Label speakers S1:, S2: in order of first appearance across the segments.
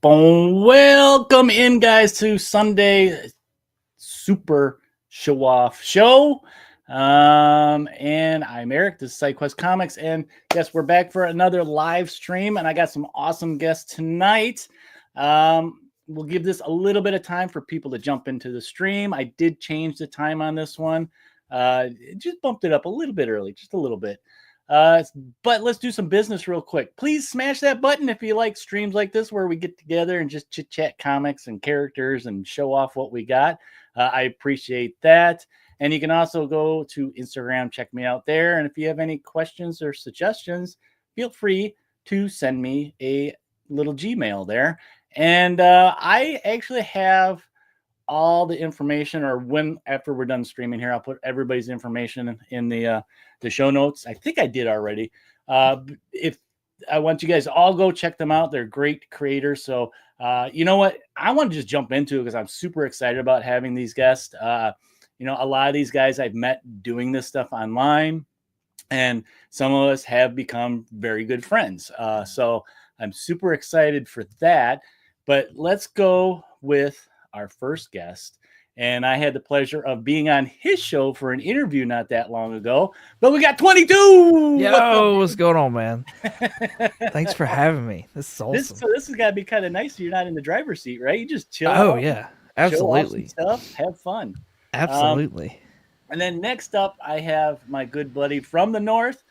S1: Welcome in, guys, to Sunday Super Show Off Show. And I'm Eric. This is SideQuest Comics, and yes, we're back for another live stream, and I got some awesome guests tonight. We'll give this a little bit of time for people to jump into the stream. I did change the time on this one. Just bumped it up a little bit early, just a little bit. But let's do some business real quick. Please smash that button if you like streams like this where we get together and just chit chat comics and characters and show off what we got. I appreciate that. And you can also go to Instagram, check me out there. And if you have any questions or suggestions, feel free to send me a little Gmail there. And I actually have all the information, or after we're done streaming here, I'll put everybody's information in the show notes. I think I did already. If I want you guys to all go check them out, they're great creators. So you know what? I want to just jump into it because I'm super excited about having these guests. A lot of these guys I've met doing this stuff online, and some of us have become very good friends. So I'm super excited for that. But let's go with our first guest. And I had the pleasure of being on his show for an interview not that long ago. But we got 22!
S2: Yo, what's going on, man? Thanks for having me. This is awesome.
S1: This has got to be kind of nice. You're not in the driver's seat, right? You just chill
S2: Oh,
S1: out,
S2: yeah. Absolutely.
S1: Show off some stuff, have fun.
S2: Absolutely.
S1: And then next up, I have my good buddy from the north,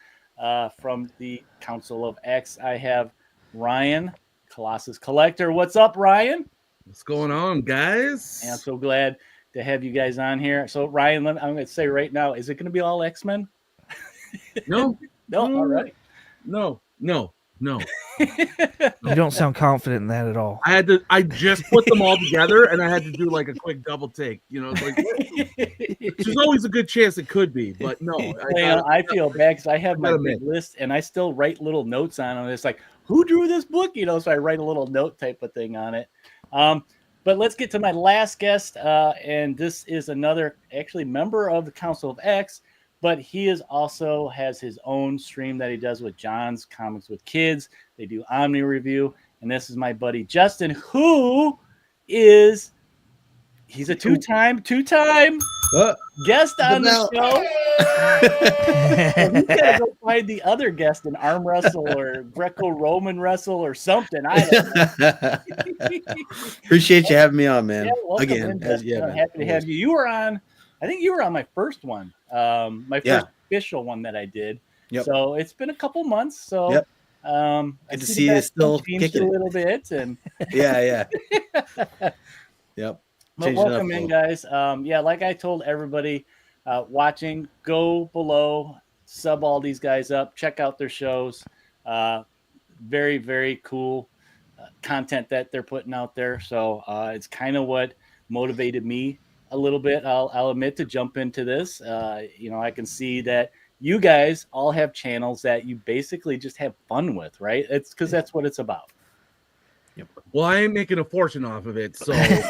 S1: from the Council of X. I have Ryan, Colossus Collector. What's up, Ryan?
S3: What's going on, guys?
S1: And I'm so glad to have you guys on here. So, Ryan, I'm going to say right now, is it going to be all X-Men?
S3: No.
S1: No? All right.
S3: No.
S2: You don't sound confident in that at all.
S3: I just put them all together, and I had to do like a quick double take. There's always a good chance it could be, but no.
S1: I feel bad because I have my big list, and I still write little notes on it. It's like, who drew this book? So I write a little note type of thing on it. But let's get to my last guest, and this is another actually member of the Council of X, but he also has his own stream that he does with John's Comics with Kids. They do Omni Review, and this is my buddy Justin, he's a two-time guest on the show. You gotta go find the other guest in arm wrestle or Greco-Roman wrestle or something. I don't know.
S4: Appreciate you having me on, man.
S1: Yeah,
S4: Again,
S1: happy to have you. You were on. I think you were on my first one, my first official one that I did.
S4: Yep.
S1: So it's been a couple months. So
S4: yep.
S1: Good
S4: to see you still kicking
S1: a little bit, and
S4: yeah. Yep.
S1: But welcome in, guys. Like I told everybody watching, go below, sub all these guys up, check out their shows. Very, very cool content that they're putting out there. So it's kind of what motivated me a little bit. I'll admit to jump into this. I can see that you guys all have channels that you basically just have fun with, right? It's because that's what it's about.
S3: Well, I ain't making a fortune off of it, so
S1: I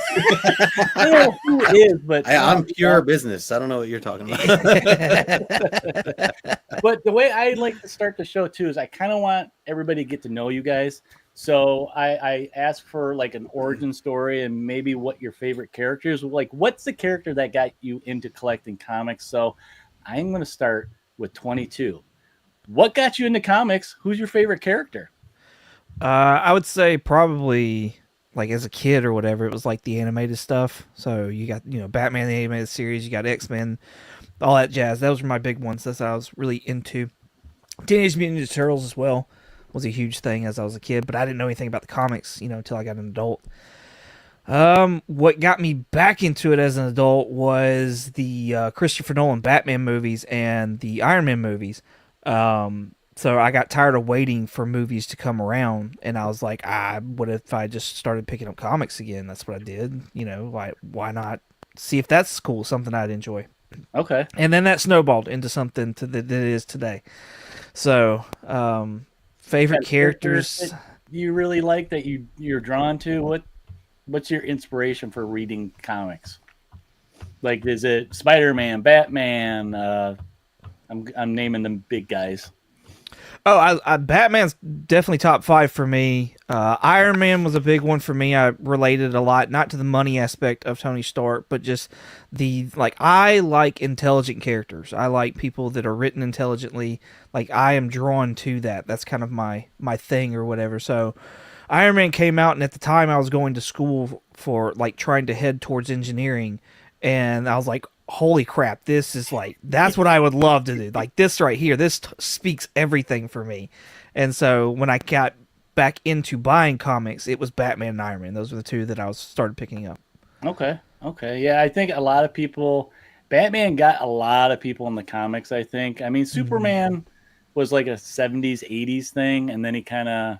S1: don't know who is, but
S4: I'm pure business. I don't know what you're talking about.
S1: But the way I like to start the show too is I kind of want everybody to get to know you guys. So I ask for like an origin story and maybe what your favorite character is. Like, what's the character that got you into collecting comics? So I'm going to start with 22. What got you into comics? Who's your favorite character?
S2: I would say probably like as a kid or whatever, it was like the animated stuff. So you got, Batman, the animated series, you got X-Men, all that jazz. Those were my big ones. That's what I was really into. Teenage Mutant Ninja Turtles as well was a huge thing as I was a kid, but I didn't know anything about the comics, until I got an adult. What got me back into it as an adult was the Christopher Nolan Batman movies and the Iron Man movies. So I got tired of waiting for movies to come around, and I was like, what if I just started picking up comics again? That's what I did. Why not see if that's cool, something I'd enjoy.
S1: Okay.
S2: And then that snowballed into something that it is today. So, favorite
S1: Got characters
S2: characters.
S1: that you really like that you're drawn to? What's your inspiration for reading comics? Like, is it Spider-Man, Batman? I'm naming them big guys.
S2: Oh, Batman's definitely top 5 for me. Iron Man was a big one for me. I related a lot, not to the money aspect of Tony Stark, but just I like intelligent characters. I like people that are written intelligently. Like, I am drawn to that. That's kind of my thing or whatever. So Iron Man came out, and at the time I was going to school for like trying to head towards engineering, and I was like, holy crap, this is that's what I would love to do. Like, this right here, this speaks everything for me. And so when I got back into buying comics, it was Batman and Iron Man. Those were the two that I started picking up.
S1: Okay. Yeah, I think a lot of people, Batman got a lot of people in the comics, I think. I mean, Superman was like a 70s, 80s thing, and then he kind of,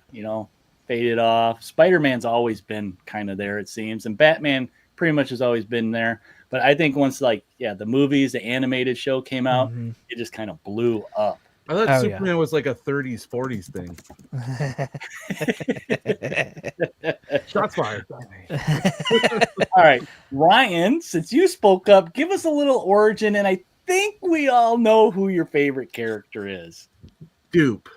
S1: faded off. Spider-Man's always been kind of there, it seems, and Batman pretty much has always been there. But I think once, the movies, the animated show came out, it just kind of blew up.
S3: I thought
S2: Oh,
S3: Superman was like a 30s, 40s thing. Shots fired.
S1: All right, Ryan, since you spoke up, give us a little origin, and I think we all know who your favorite character is.
S3: Dupe.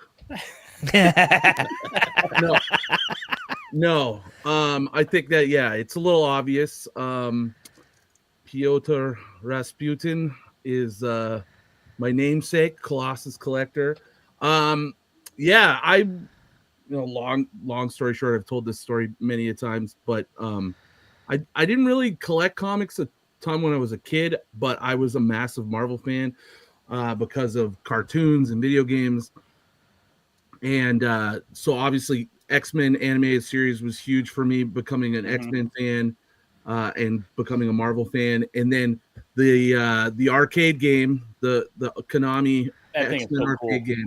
S3: No. I think that it's a little obvious. Pyotr Rasputin is my namesake, Colossus Collector. I long story short, I've told this story many a times, but I didn't really collect comics a ton when I was a kid, but I was a massive Marvel fan because of cartoons and video games. And so obviously X-Men animated series was huge for me, becoming an X-Men fan and becoming a Marvel fan. And then the arcade game, the Konami X-Men arcade game.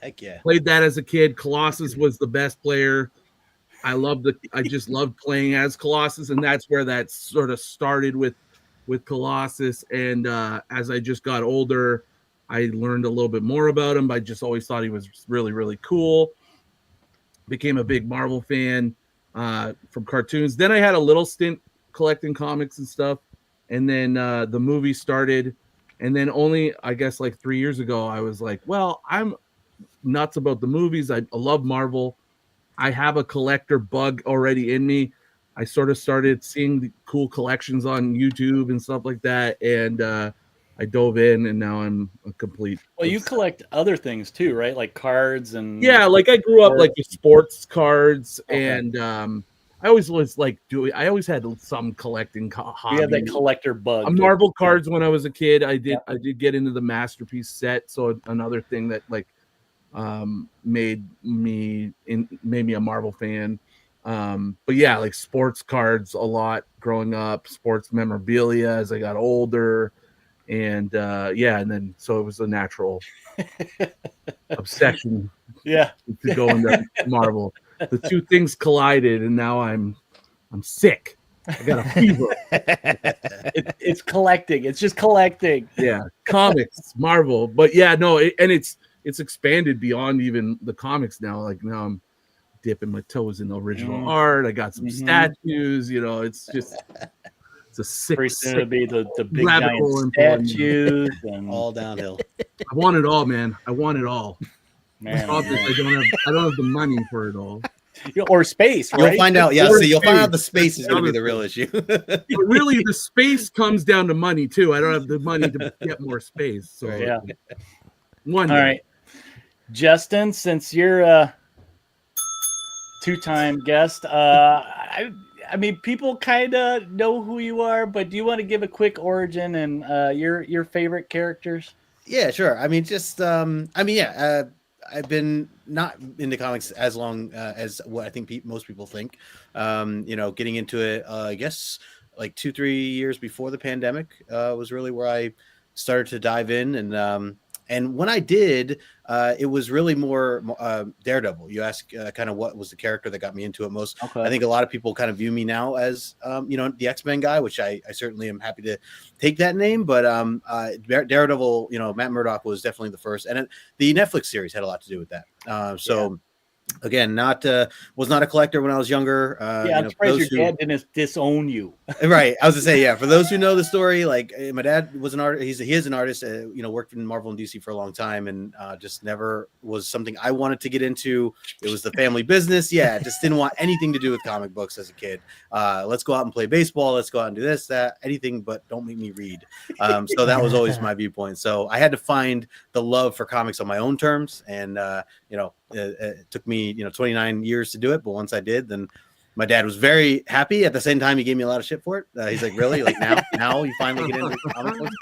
S4: Heck yeah.
S3: Played that as a kid. Colossus was the best player. I just loved playing as Colossus, and that's where that sort of started with Colossus. And as I just got older, I learned a little bit more about him. I just always thought he was really, really cool. Became a big Marvel fan from cartoons. Then I had a little stint collecting comics and stuff. And then the movie started. And then only, I guess, like 3 years ago, I was like, well, I'm nuts about the movies. I love Marvel. I have a collector bug already in me. I sort of started seeing the cool collections on YouTube and stuff like that. And I dove in, and now I'm a complete.
S1: Well, you collect other things too, right? Like cards and
S3: like I grew up like with sports cards, and I always was like I always had some collecting hobby.
S1: You have that collector bug.
S3: Marvel cards when I was a kid. I did get into the Masterpiece set, so another thing that made me a Marvel fan. But yeah, like sports cards a lot growing up, sports memorabilia as I got older. And and then so it was a natural obsession to go into Marvel. The two things collided, and now I'm sick. I got a fever.
S1: It's collecting. It's just collecting.
S3: Yeah, comics, Marvel, but it's expanded beyond even the comics now. Like now I'm dipping my toes in the original art. I got some statues. It's just. It's a sick,
S1: to be the big giant statues and
S4: all downhill.
S3: I want it all, man. I want it all.
S1: Man,
S3: I don't have the money for it all.
S1: Or space, right?
S4: You'll find out. Yeah, so you'll find out the space is going to be the real issue.
S3: But really, the space comes down to money too. I don't have the money to get more space. So
S1: all right, Justin, since you're a two-time guest, I mean, people kind of know who you are, but do you want to give a quick origin and your favorite characters?
S4: Yeah, sure. I mean, just I've been not into comics as long as what I think most people think. Getting into it, I guess, like 2-3 years before the pandemic was really where I started to dive in, and And when I did, it was really more Daredevil. You ask kind of what was the character that got me into it most.
S1: Okay.
S4: I think a lot of people kind of view me now as, the X-Men guy, which I certainly am happy to take that name. But Daredevil, Matt Murdock was definitely the first. And the Netflix series had a lot to do with that. Again, was not a collector when I was younger.
S1: I'm surprised your dad didn't disown you.
S4: Right. I was gonna say, for those who know the story, like my dad was an artist. He is an artist. Worked in Marvel and DC for a long time, and just never was something I wanted to get into. It was the family business. Yeah, just didn't want anything to do with comic books as a kid. Let's go out and play baseball. Let's go out and do this, that, anything, but don't make me read. So that was always my viewpoint. So I had to find the love for comics on my own terms, and it took me 29 years to do it, but once I did, then my dad was very happy. At the same time, he gave me a lot of shit for it. He's like, really? Like now you finally get into comic books?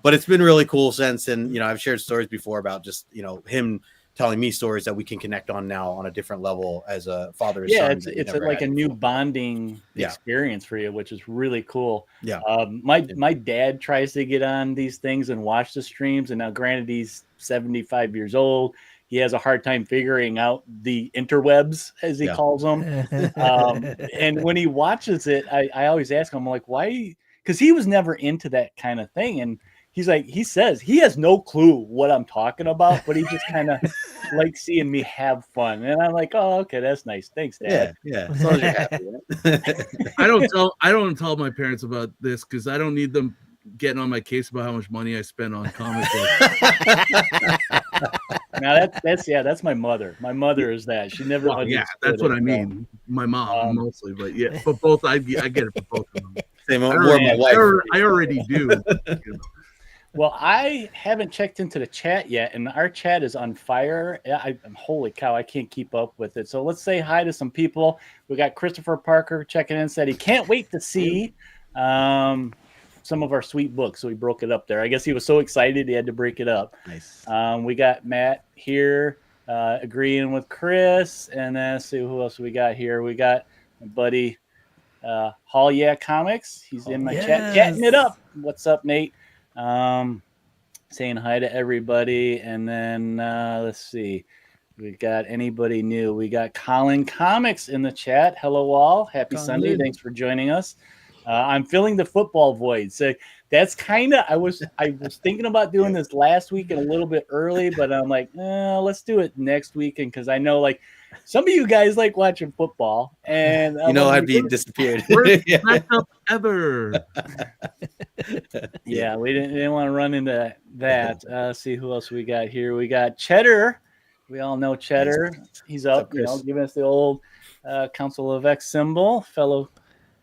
S4: But it's been really cool since. And, I've shared stories before about just, him telling me stories that we can connect on now on a different level as a father.
S1: It's like a new bonding experience for you, which is really cool.
S4: Yeah.
S1: My dad tries to get on these things and watch the streams. And now granted, he's 75 years old. He has a hard time figuring out the interwebs, as he calls them. And when he watches it, I always ask him, like, why? Because he was never into that kind of thing. And he says he has no clue what I'm talking about, but he just kind of likes seeing me have fun. And I'm like, oh, okay, that's nice. Thanks, Dad.
S4: Yeah. As long as you're happy. Right?
S3: I don't tell my parents about this because I don't need them getting on my case about how much money I spend on comic books.
S1: Now that's my mother. My mother is that. She never.
S3: Well, that's what I mean. My mom mostly, but but both I get it for both of them.
S4: Same my wife.
S3: I already do.
S1: Well, I haven't checked into the chat yet, and our chat is on fire. I'm holy cow, I can't keep up with it. So let's say hi to some people. We got Christopher Parker checking in, said he can't wait to see some of our sweet books. So he broke it up there. I guess he was so excited he had to break it up.
S4: Nice.
S1: We got Matt here agreeing with Chris, and then let's see who else we got here. We got my buddy Hall Yeah Comics. He's in my chat, chatting it up. What's up, Nate? Saying hi to everybody. And then let's see, we got anybody new. We got Colin Comics in the chat. Hello all, happy Sunday. Thanks for joining us. I'm filling the football void. So that's kind of, I was thinking about doing this last week and a little bit early, but I'm like, let's do it next weekend, because I know like some of you guys like watching football, and
S4: I'd be disappeared.
S3: Worst matchup ever.
S1: Yeah, we didn't want to run into that. Let's see who else we got here. We got Cheddar. We all know Cheddar. He's up, giving us the old Council of X symbol, fellow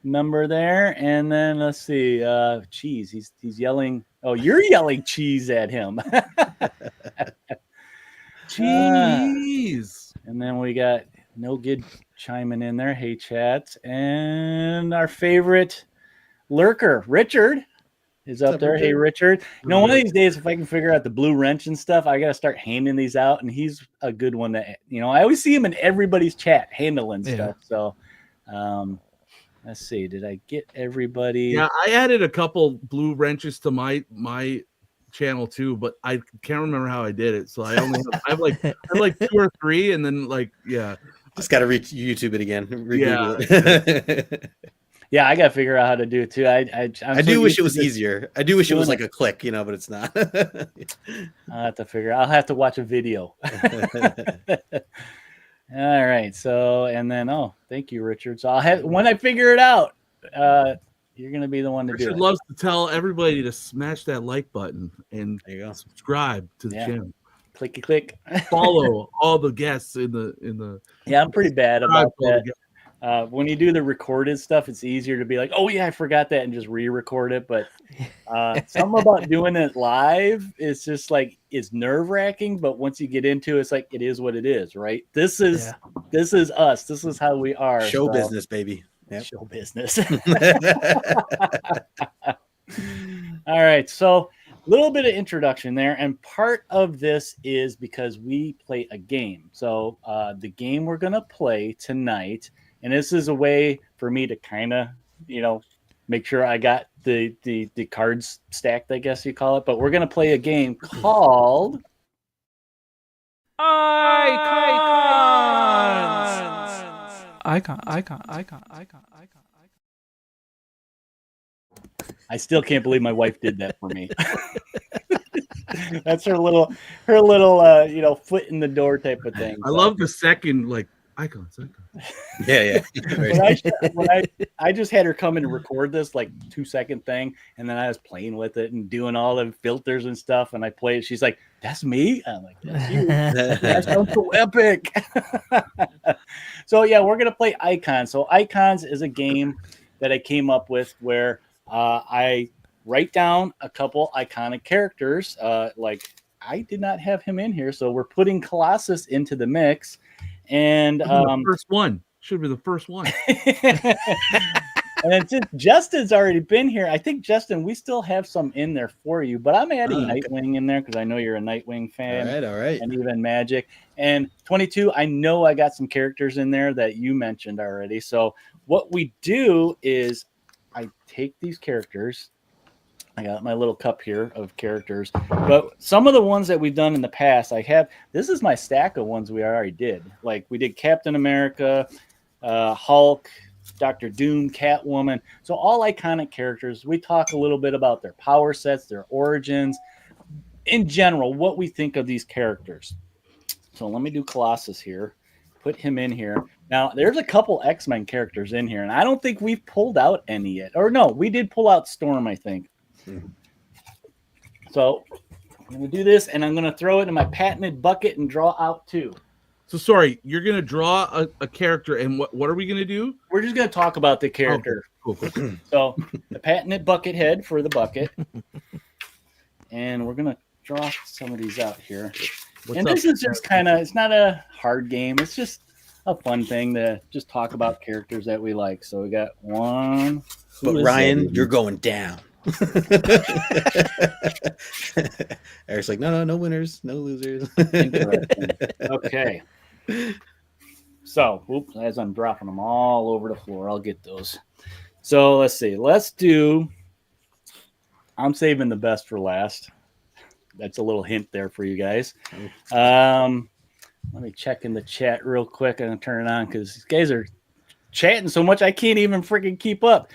S1: member there. And then let's see, Cheese. He's yelling. Oh, you're yelling cheese at him.
S3: Cheese.
S1: And then we got No Good chiming in there. Hey, chat. And our favorite lurker, Richard, is up there. Richard? Hey, Richard. One of these days, if I can figure out the blue wrench and stuff, I got to start handing these out. And he's a good one that, I always see him in everybody's chat handling stuff. So, let's see. Did I get everybody?
S3: Yeah, I added a couple blue wrenches to my channel too, but I can't remember how I did it. So I have like 2 or 3, and then
S4: just got to YouTube it again.
S1: Yeah, I got to figure out how to do it too. I
S4: do wish it was easier. I do wish it was like a click, but it's not.
S1: I'll have to figure. I'll have to watch a video. All right. So, and then, thank you, Richard. So when I figure it out, you're going to be the one to do it.
S3: Richard loves to tell everybody to smash that like button and subscribe to the channel.
S1: Clicky click.
S3: Follow all the guests in the.
S1: Yeah, I'm pretty bad about that. When you do the recorded stuff, it's easier to be like, oh yeah, I forgot that, and just re-record it. But something about doing it live is just like, it's nerve-wracking. But once you get into it, it's like, it is what it is, right? This is us. This is how we are.
S4: Show business, baby.
S1: Yep. Show business. All right. So a little bit of introduction there. And part of this is because we play a game. So the game we're going to play tonight, and this is a way for me to kind of, make sure I got the cards stacked, I guess you call it. But we're gonna play a game called
S2: Icon.
S1: I still can't believe my wife did that for me. That's her little foot in the door type of thing.
S3: I love the second icons.
S4: Yeah.
S1: I just had her come in and record this 2-second thing, and then I was playing with it and doing all the filters and stuff, and I played. She's like, "That's me." I'm like, "That's you." That sounds so epic. So yeah, we're gonna play Icons. So Icons is a game that I came up with where I write down a couple iconic characters. I did not have him in here, so we're putting Colossus into the mix. And
S3: the first one should be the first one.
S1: And then since Justin's already been here, I think Justin, we still have some in there for you, but I'm adding Nightwing in there because I know you're a Nightwing fan.
S4: All right.
S1: And even Magic. And 22, I know I got some characters in there that you mentioned already. So what we do is I take these characters. I got my little cup here of characters, but some of the ones that we've done in the past, this is my stack of ones we already did. Like we did Captain America, Hulk, Dr. Doom, Catwoman. So all iconic characters. We talk a little bit about their power sets, their origins, in general, what we think of these characters. So let me do Colossus here. Put him in here. Now, there's a couple X-Men characters in here, and I don't think we've pulled out any yet. Or no, we did pull out Storm, I think. So I'm going to do this, and I'm going to throw it in my patented bucket and draw out 2.
S3: So sorry, you're going to draw a character, and what are we going to do?
S1: We're just going to talk about the character.
S3: Okay. Cool.
S1: So the patented bucket head for the bucket. And we're going to draw some of these out here. This is just it's not a hard game. It's just a fun thing to just talk about characters that we like. So we got one.
S4: But Ryan, you're going down. Eric's like, no winners, no losers.
S1: Okay. So, as I'm dropping them all over the floor, I'll get those. So let's see. I'm saving the best for last. That's a little hint there for you guys. Let me check in the chat real quick. I'm going to turn it on because these guys are chatting so much I can't even freaking keep up.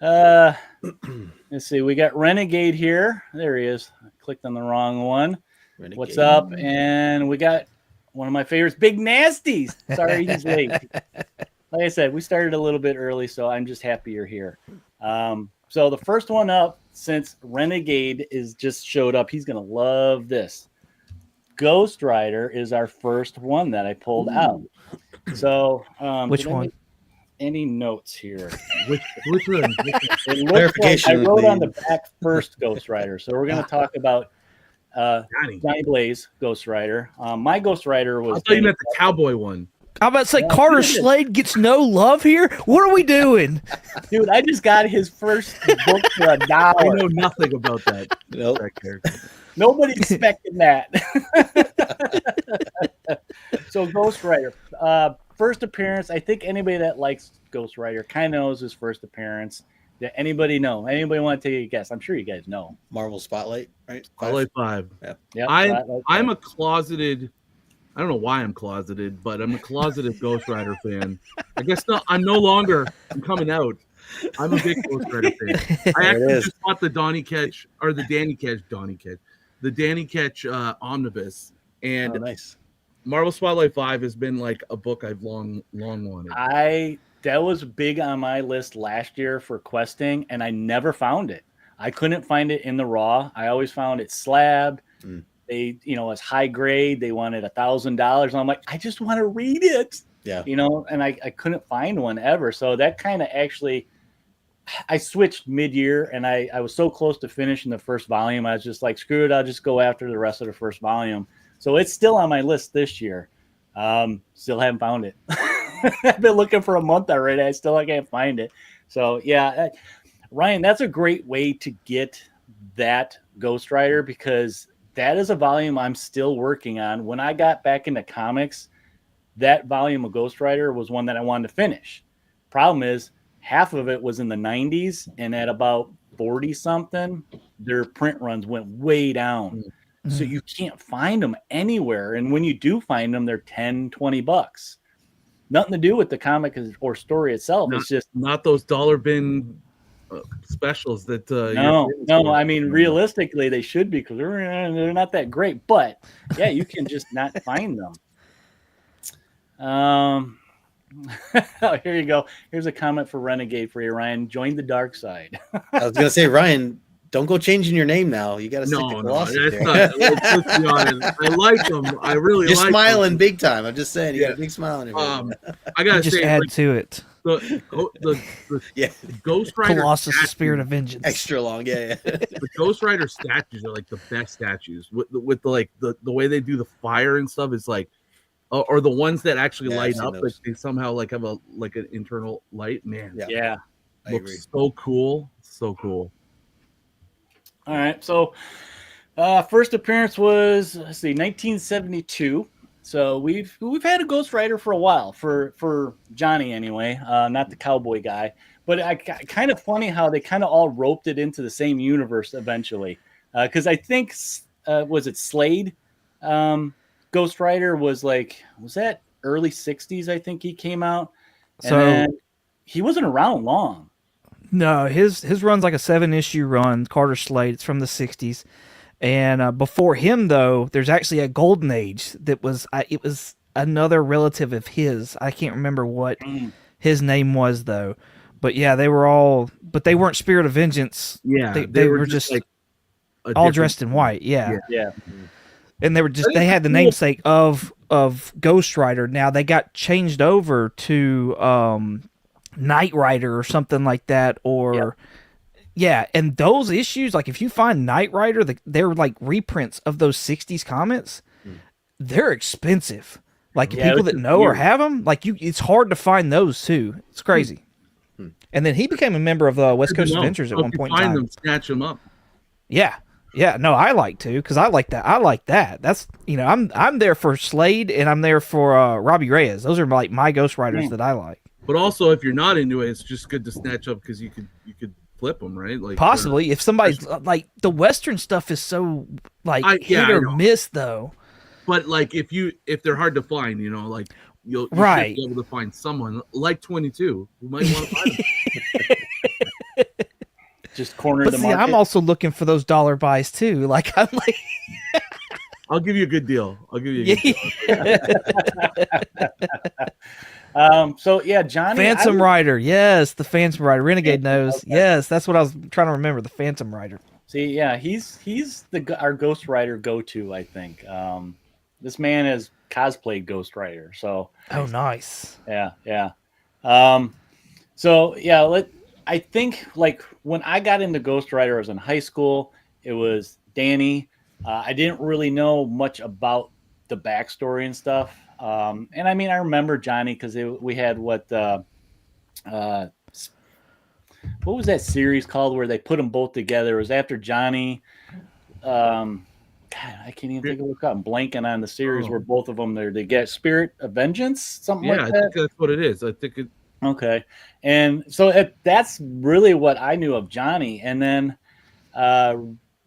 S1: Let's see. We got Renegade here. There he is. I clicked on the wrong one. Renegade. What's up? And we got one of my favorites, Big Nasties. Sorry he's late. Like I said, we started a little bit early, so I'm just happy you're here. So the first one up, since Renegade is just showed up, he's going to love this. Ghost Rider is our first one that I pulled out. So
S2: which one?
S1: Any notes here?
S3: Which one?
S1: It looks like I wrote on the back first Ghost Rider. So we're going to talk about Johnny Blaze Ghost Rider. My Ghost Rider was.
S3: I thought you meant the cowboy one.
S2: I'm about to say Carter Slade gets no love here. What are we doing?
S1: Dude, I just got his first book for $1.
S3: I know nothing about that.
S4: Nope.
S1: Nobody expected that. So Ghost Rider. First appearance. I think anybody that likes Ghost Rider kind of knows his first appearance. Did anybody know? Anybody want to take a guess? I'm sure you guys know.
S4: Marvel Spotlight, right?
S3: Spotlight 5.
S1: Yeah.
S3: I'm a closeted. I don't know why I'm closeted, but I'm a closeted Ghost Rider fan. I guess I'm no longer. I'm coming out. I'm a big Ghost Rider fan. I actually just bought the Danny Ketch omnibus, and
S4: nice.
S3: Marvel Spotlight 5 has been like a book I've long wanted.
S1: That was big on my list last year for questing, and I never found it. I couldn't find it in the raw. I always found it slab. They, it's high grade. They wanted $1,000. And I'm like, I just want to read it.
S4: Yeah.
S1: And I couldn't find one ever. So that kind of actually, I switched mid-year, and I was so close to finishing the first volume. I was just like, screw it. I'll just go after the rest of the first volume. So it's still on my list this year. Still haven't found it. I've been looking for a month already. I still can't find it. So yeah, Ryan, that's a great way to get that Ghost Rider, because that is a volume I'm still working on. When I got back into comics, that volume of Ghost Rider was one that I wanted to finish. Problem is, half of it was in the 90s, and at about 40 something, their print runs went way down. So you can't find them anywhere. And when you do find them, they're 10, 20 bucks. Nothing to do with the comic or story itself. It's just
S3: not those dollar bin specials that
S1: no. I mean, realistically, they should be, because they're not that great. But yeah, you can just not find them. Here you go. Here's a comment for Renegade for you, Ryan. Join the dark side.
S4: I was gonna say, Ryan, don't go changing your name now. You got to stick to Colossus.
S3: Let's be honest. I like them. I really
S4: You're
S3: like
S4: smiling
S3: them.
S4: big time. I'm just saying, you got a big smile on your face.
S3: I gotta
S2: just
S3: say,
S2: add to it.
S3: The Ghost Rider
S2: Colossus, the Spirit of Vengeance.
S4: Extra long, yeah.
S3: The Ghost Rider statues are like the best statues. With the way they do the fire and stuff is like, or the ones that actually light up, like they somehow like have an internal light. Man,
S1: yeah.
S3: Looks so cool, so cool.
S1: All right, so first appearance was 1972. So we've had a Ghost Rider for a while, for Johnny anyway, not the cowboy guy. But kind of funny how they kind of all roped it into the same universe eventually, because I think was it Slade, Ghost Rider was that early 60s? I think he came out, and then he wasn't around long.
S2: No, his run's like a 7-issue run. Carter Slade. It's from the 60s. And before him, though, there's actually a golden age that was it was another relative of his. I can't remember what his name was, though. But yeah, they were all, but they weren't Spirit of Vengeance.
S3: Yeah,
S2: they were just like all dressed in white. Yeah. And they had the namesake of Ghost Rider. Now they got changed over to Knight Rider or something like that, or and those issues, like if you find Knight Rider, they're like reprints of those 60s comics. They're expensive. Like people that know or have them, like it's hard to find those too. It's crazy. And then he became a member of the West Coast Adventures at one point in time.
S3: Find them, snatch them up.
S2: Yeah. No, I like to, because I like that. That's I'm there for Slade, and I'm there for Robbie Reyes. Those are like my Ghost Riders that I like.
S3: But also, if you're not into it, it's just good to snatch up because you could flip them, right? Like
S2: possibly if somebody's like the Western stuff is so hit or miss though.
S3: But like if they're hard to find, like you'll be able to find someone like 22 who might want to find them.
S1: Just corner the market.
S2: I'm also looking for those dollar buys too. Like I'm like,
S3: I'll give you a good deal.
S1: Johnny
S2: Phantom Rider. Yes, the Phantom Rider. Renegade knows. Okay. Yes, that's what I was trying to remember. The Phantom Rider.
S1: See, yeah, he's our Ghost Rider go-to. I think this man has cosplayed Ghost Rider. So
S2: nice.
S1: Yeah. I think like when I got into Ghost Rider, I was in high school. It was Danny. I didn't really know much about the backstory and stuff. And I mean, I remember Johnny because we had what was that series called where they put them both together? It was after Johnny. God, I can't even think of what it's called. I'm blanking on the series where both of them they get Spirit of Vengeance, something like that.
S3: Yeah, I think that's what it is. I think it.
S1: Okay, and so that's really what I knew of Johnny. And then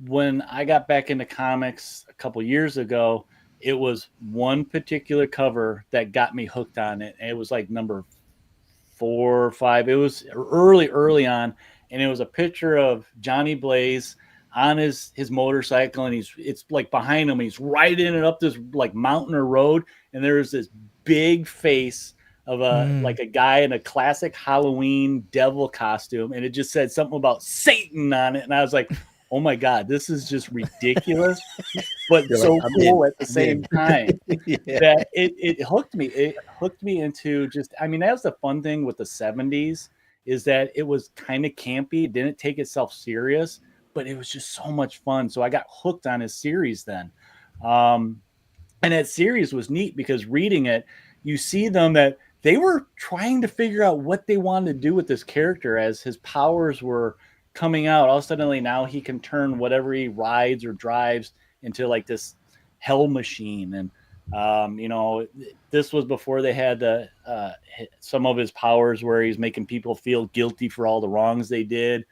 S1: when I got back into comics a couple years ago, it was one particular cover that got me hooked on it. And it was like number 4 or 5. It was early on, and it was a picture of Johnny Blaze on his motorcycle, and it's like behind him. He's riding it up this like mountain or road, and there's this big face of like a guy in a classic Halloween devil costume, and it just said something about Satan on it, and I was like, oh my God, this is just ridiculous, but so cool at the same time that it hooked me. It hooked me into just, I mean, that was the fun thing with the 70s is that it was kind of campy, didn't take itself serious, but it was just so much fun. So I got hooked on his series then. And that series was neat because reading it, you see them that they were trying to figure out what they wanted to do with this character as his powers were coming out. All of a sudden, now he can turn whatever he rides or drives into like this hell machine. And You know, this was before they had some of his powers where he's making people feel guilty for all the wrongs they did.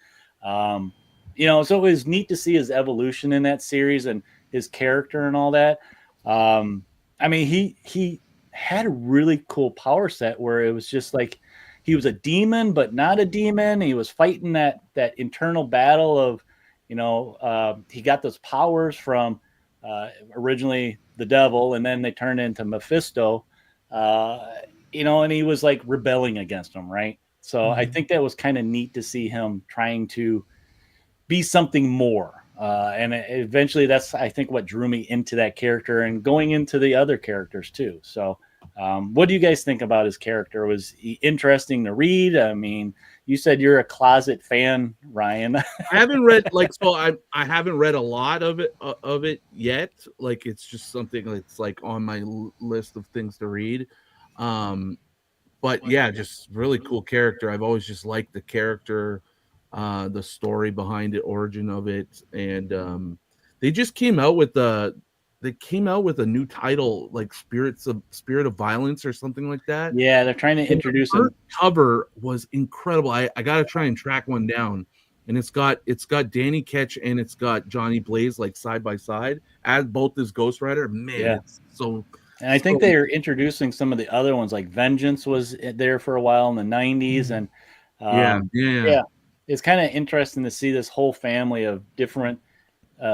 S1: Um, you know, so it was neat to see his evolution in that series and his character and all that. I mean, he had a really cool power set where it was just like he was a demon, but not a demon. He was fighting that internal battle of, you know, he got those powers from originally the devil, and then they turned into Mephisto. You know, and he was like rebelling against him, right? So I think that was kind of neat to see him trying to be something more. And eventually, that's I think what drew me into that character and going into the other characters too. So, what do you guys think about his character? Was he interesting to read? I mean, you said you're a closet fan, Ryan.
S3: I haven't read I haven't read a lot of it yet. Like it's just something that's like on my list of things to read. But yeah, just really cool character. I've always just liked the character, the story behind it, origin of it, and they just came out with a new title like Spirit of Violence or something like that.
S1: Yeah, they're trying to introduce
S3: The
S1: him.
S3: cover was incredible. I gotta try and track one down. And it's got Danny Ketch and it's got Johnny Blaze like side by side as both as Ghost Rider. Man,
S1: Yeah.
S3: it's so.
S1: And I think they are introducing some of the other ones, like Vengeance was there for a while in the 90s. And
S3: Yeah.
S1: it's kind of interesting to see this whole family of different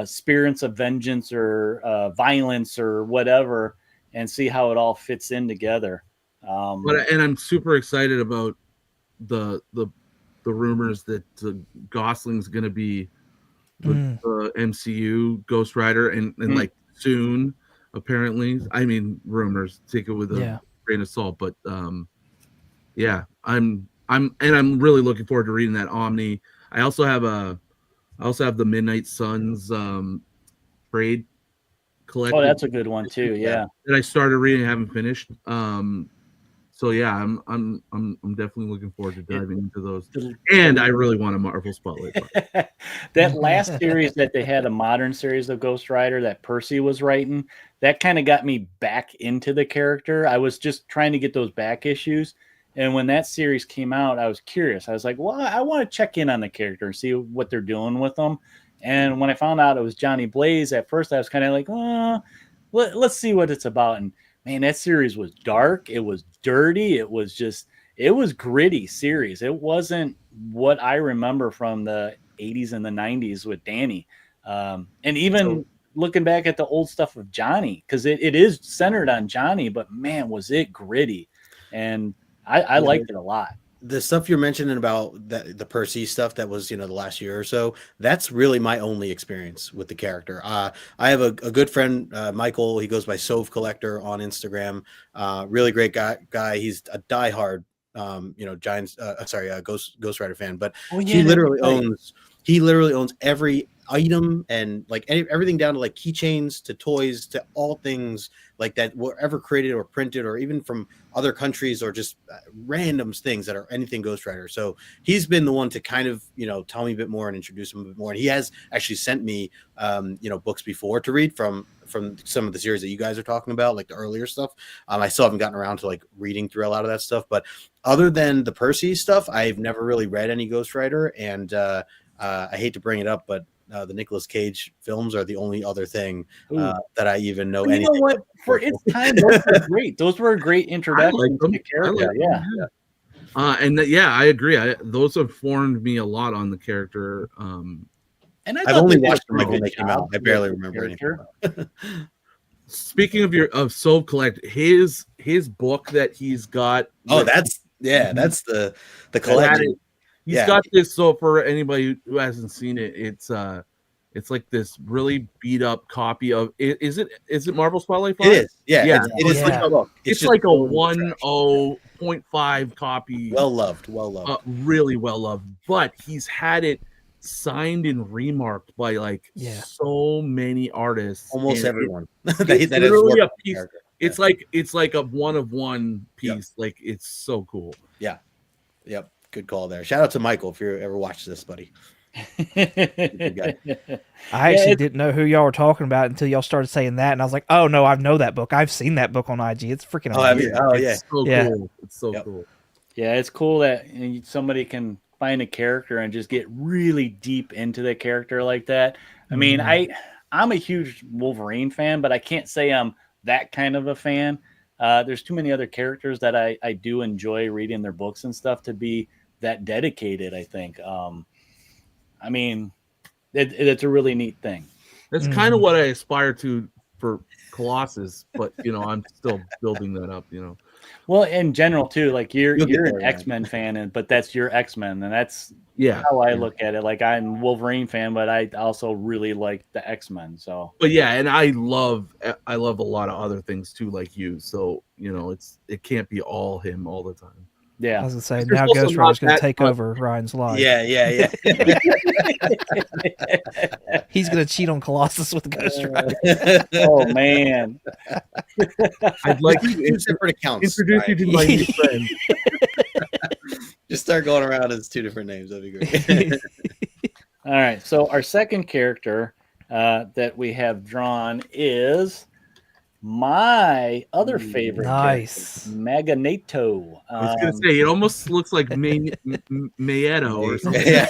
S1: spirits of vengeance or violence or whatever, and see how it all fits in together.
S3: And I'm super excited about the rumors that Gosling's going to be the MCU Ghost Rider and like soon, apparently. I mean, rumors, take it with a grain of salt, but yeah, I'm really looking forward to reading that Omni. I also have the Midnight Suns trade collected.
S1: Oh, that's a good one too. Yeah.
S3: That I started reading, haven't finished. So yeah, I'm definitely looking forward to diving into those. And I really want a Marvel Spotlight.
S1: That last series that they had, a modern series of Ghost Rider that Percy was writing, that kind of got me back into the character. I was just trying to get those back issues. And when that series came out, I was curious. I was like, well, I want to check in on the character and see what they're doing with them. And when I found out it was Johnny Blaze, at first I was kind of like, let's see what it's about. And man, that series was dark. It was dirty. It was gritty series. It wasn't what I remember from the 80s and the 90s with Danny. And even looking back at the old stuff of Johnny, because it is centered on Johnny, but man, was it gritty. And I liked it a lot.
S4: The stuff you're mentioning about the Percy stuff that was, the last year or so, that's really my only experience with the character. I have a good friend, Michael. He goes by Sove Collector on Instagram. Really great guy. He's a diehard, Giants, Ghost Rider fan. But he literally owns every item and like everything down to like keychains to toys to all things like that were ever created or printed or even from other countries or just random things that are anything Ghost Rider. So he's been the one to kind of, tell me a bit more and introduce him a bit more. And he has actually sent me, books before to read from some of the series that you guys are talking about, like the earlier stuff. I still haven't gotten around to like reading through a lot of that stuff, but other than the Percy stuff, I've never really read any Ghost Rider. And I hate to bring it up, but the Nicolas Cage films are the only other thing that I even know.
S1: You know what? For its time, those were great. Those were a great introduction to the character.
S3: I agree. Those have formed me a lot on the character.
S1: And
S4: I've only watched them like when they came out. I barely remember anything.
S3: Speaking of Soul Collect, his book that he's got.
S4: Oh, that's the collection.
S3: He's got this. So for anybody who hasn't seen it, it's like this really beat up copy of. Is it Marvel Spotlight 5?
S4: It is. Yeah.
S3: It's like a 10.5 copy.
S4: Well loved.
S3: Really well loved. But he's had it signed and remarked by like so many artists.
S4: Almost everyone.
S3: It's literally a piece. It's like a one of one piece. Like it's so cool.
S4: Yeah. Yep. Good call there. Shout out to Michael if you ever watched this, buddy. guy.
S2: I actually didn't know who y'all were talking about until y'all started saying that, and I was like, "Oh no, I know that book. I've seen that book on IG. It's freaking
S4: Oh, have you?
S2: amazing."
S4: Oh, yeah.
S3: It's so
S2: Yeah.
S3: cool. It's so
S4: Yep.
S3: cool.
S1: Yeah, it's cool that somebody can find a character and just get really deep into the character like that. I mean, I'm a huge Wolverine fan, but I can't say I'm that kind of a fan. There's too many other characters that I do enjoy reading their books and stuff to be that dedicated, I think. I mean, it's a really neat thing.
S3: That's kind of what I aspire to for Colossus, but I'm still building that up.
S1: Well, in general too, like you're
S4: You'll get
S1: an
S4: there, man.
S1: X-Men fan, but that's your X-Men, and that's
S3: Yeah.
S1: how I look at it. Like I'm a Wolverine fan, but I also really like the X-Men. So,
S3: But yeah, and I love a lot of other things too, like you. So it can't be all him all the time.
S2: I
S1: yeah.
S2: was gonna say
S3: There's
S2: now
S3: also
S2: Ghost
S3: not
S2: Rider's gonna
S3: that
S2: take
S3: much-
S2: over Ryan's life.
S4: Yeah.
S2: He's gonna cheat on Colossus with Ghost Rider.
S1: Oh man.
S3: I'd like
S4: Two
S3: to
S4: separate accounts.
S3: introduce you to my new friend.
S4: Just start going around as two different names. That'd be great.
S1: All right. So our second character that we have drawn is my other favorite
S2: Nice.
S1: character, Magneto.
S3: I was gonna say it almost looks like Mayeto or something.
S4: Yeah.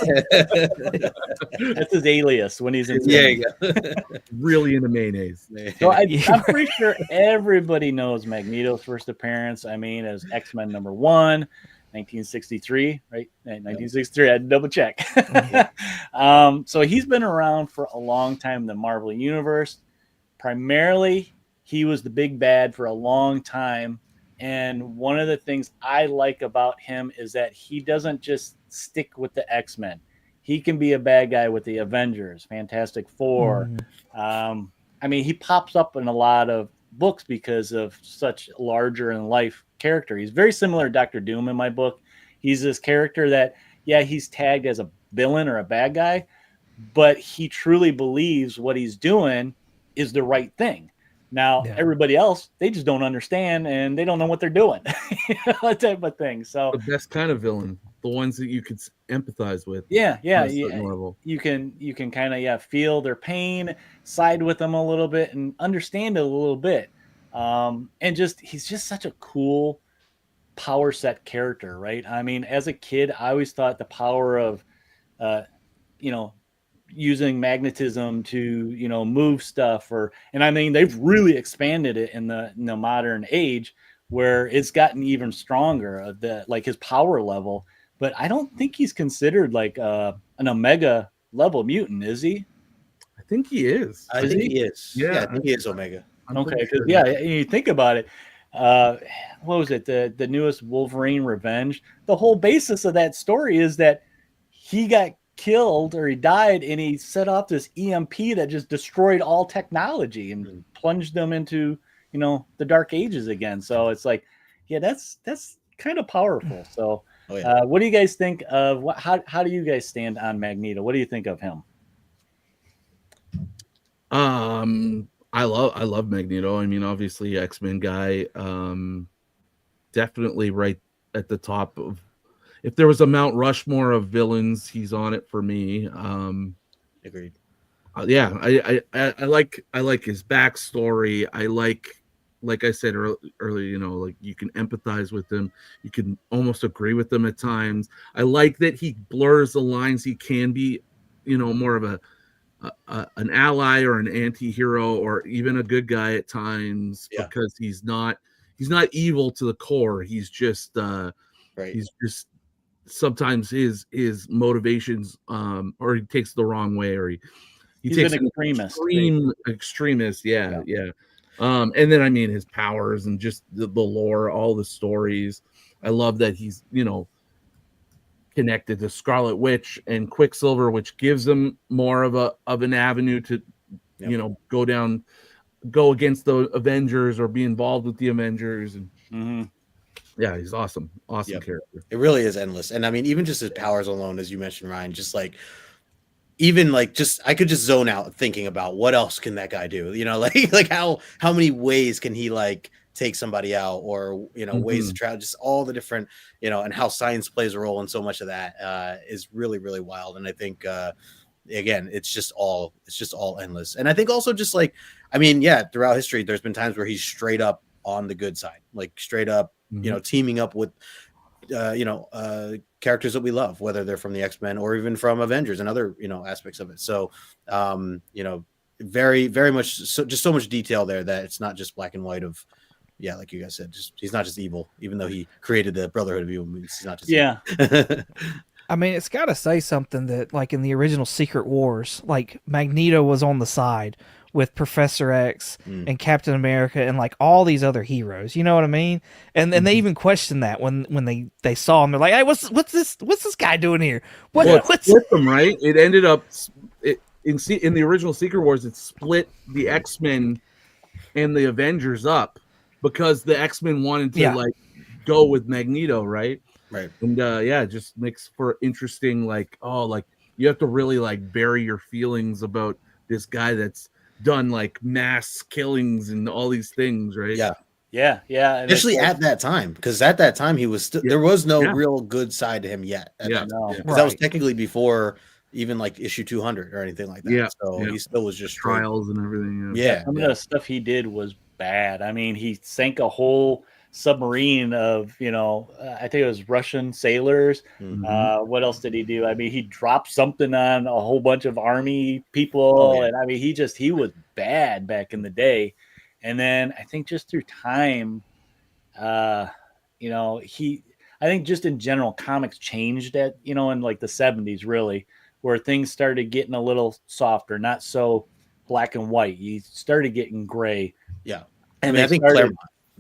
S1: That's his alias when he's in.
S4: Yeah, you go.
S3: Really into mayonnaise.
S1: So I'm pretty sure everybody knows Magneto's first appearance. I mean, as X-Men number 1, 1963, right? 1963. I had to double check. So he's been around for a long time in the Marvel Universe. Primarily, he was the big bad for a long time. And one of the things I like about him is that he doesn't just stick with the X-Men. He can be a bad guy with the Avengers, Fantastic Four. I mean, he pops up in a lot of books because of such larger in life character. He's very similar to Dr. Doom in my book. He's this character that, yeah, he's tagged as a villain or a bad guy, but he truly believes what he's doing is the right thing. Now, everybody else, they just don't understand and they don't know what they're doing. That type of thing. So
S3: The best kind of villain, the ones that you could empathize with.
S1: yeah.
S3: Marvel.
S1: You can kind of feel their pain, side with them a little bit, and understand it a little bit. And he's just such a cool power set character, right? I mean, as a kid, I always thought the power of, using magnetism to move stuff, and I mean they've really expanded it in the modern age where it's gotten even stronger. Like his power level. But I don't think he's considered like an Omega level mutant, is he?
S3: I think he is.
S4: I think he is.
S3: Yeah.
S4: I think he is Omega.
S1: Okay, because you think about it. What was it? The newest Wolverine Revenge. The whole basis of that story is that he got killed or he died, and he set off this EMP that just destroyed all technology and plunged them into the Dark Ages again. So it's like, yeah, that's kind of powerful. So.
S4: Oh, yeah.
S1: What do you guys think of how do you guys stand on Magneto? What do you think of him?
S3: I love Magneto. I mean, obviously X-Men guy. Definitely right at the top of, if there was a Mount Rushmore of villains, he's on it for me.
S4: Agreed.
S3: Yeah, I like his backstory. I like I said earlier, like you can empathize with him. You can almost agree with them at times. I like that he blurs the lines. He can be, more of an ally or an anti-hero or even a good guy at times, because he's not evil to the core. He's just
S4: right.
S3: He's just sometimes his motivations or he takes the wrong way, or he takes
S1: an extremist.
S3: Extremist. Yeah. And then I mean his powers and just the lore, all the stories. I love that he's connected to Scarlet Witch and Quicksilver, which gives him more of an avenue to go against the Avengers or be involved with the Avengers. And yeah, he's awesome character.
S4: It really is endless. And I mean, even just his powers alone, as you mentioned, Ryan, just like, even like, just I could just zone out thinking about what else can that guy do, like how many ways can he like take somebody out, or ways to travel, just all the different, and how science plays a role in so much of that is really, really wild. And I think again, it's just all endless. And I think also just like, I mean, yeah, throughout history there's been times where he's straight up on the good side, like straight up teaming up with characters that we love, whether they're from the X-Men or even from Avengers and other aspects of it. So very, very much so, just so much detail there that it's not just black and white of, yeah, like you guys said, just he's not just evil, even though he created the Brotherhood of Evil movies. He's not just evil.
S2: I mean, it's got to say something that, like in the original Secret Wars, like Magneto was on the side with Professor X and Captain America and like all these other heroes. You know what I mean? And they even questioned that when they saw him. They're like, "Hey, what's this guy doing here? What's
S3: with them?" Right? It ended up in the original Secret Wars. It split the X-Men and the Avengers up because the X-Men wanted to like go with Magneto, right?
S4: Right.
S3: And it just makes for interesting, like, you have to really like bury your feelings about this guy that's done like mass killings and all these things, right?
S4: Yeah.
S1: And
S4: especially at that time, because at that time he was still there was no real good side to him yet. Because that was technically before even like issue 200 or anything like that. He still was just
S3: trials and everything.
S1: Some of the stuff he did was bad. I mean, he sank a whole submarine of I think it was Russian sailors. What else did he do? I mean, he dropped something on a whole bunch of army people, and I mean, he was bad back in the day. And then I think just through time, I think just in general, comics changed at in like the 70s, really, where things started getting a little softer, not so black and white. You started getting gray.
S4: Yeah,
S1: and
S4: I think Claremont.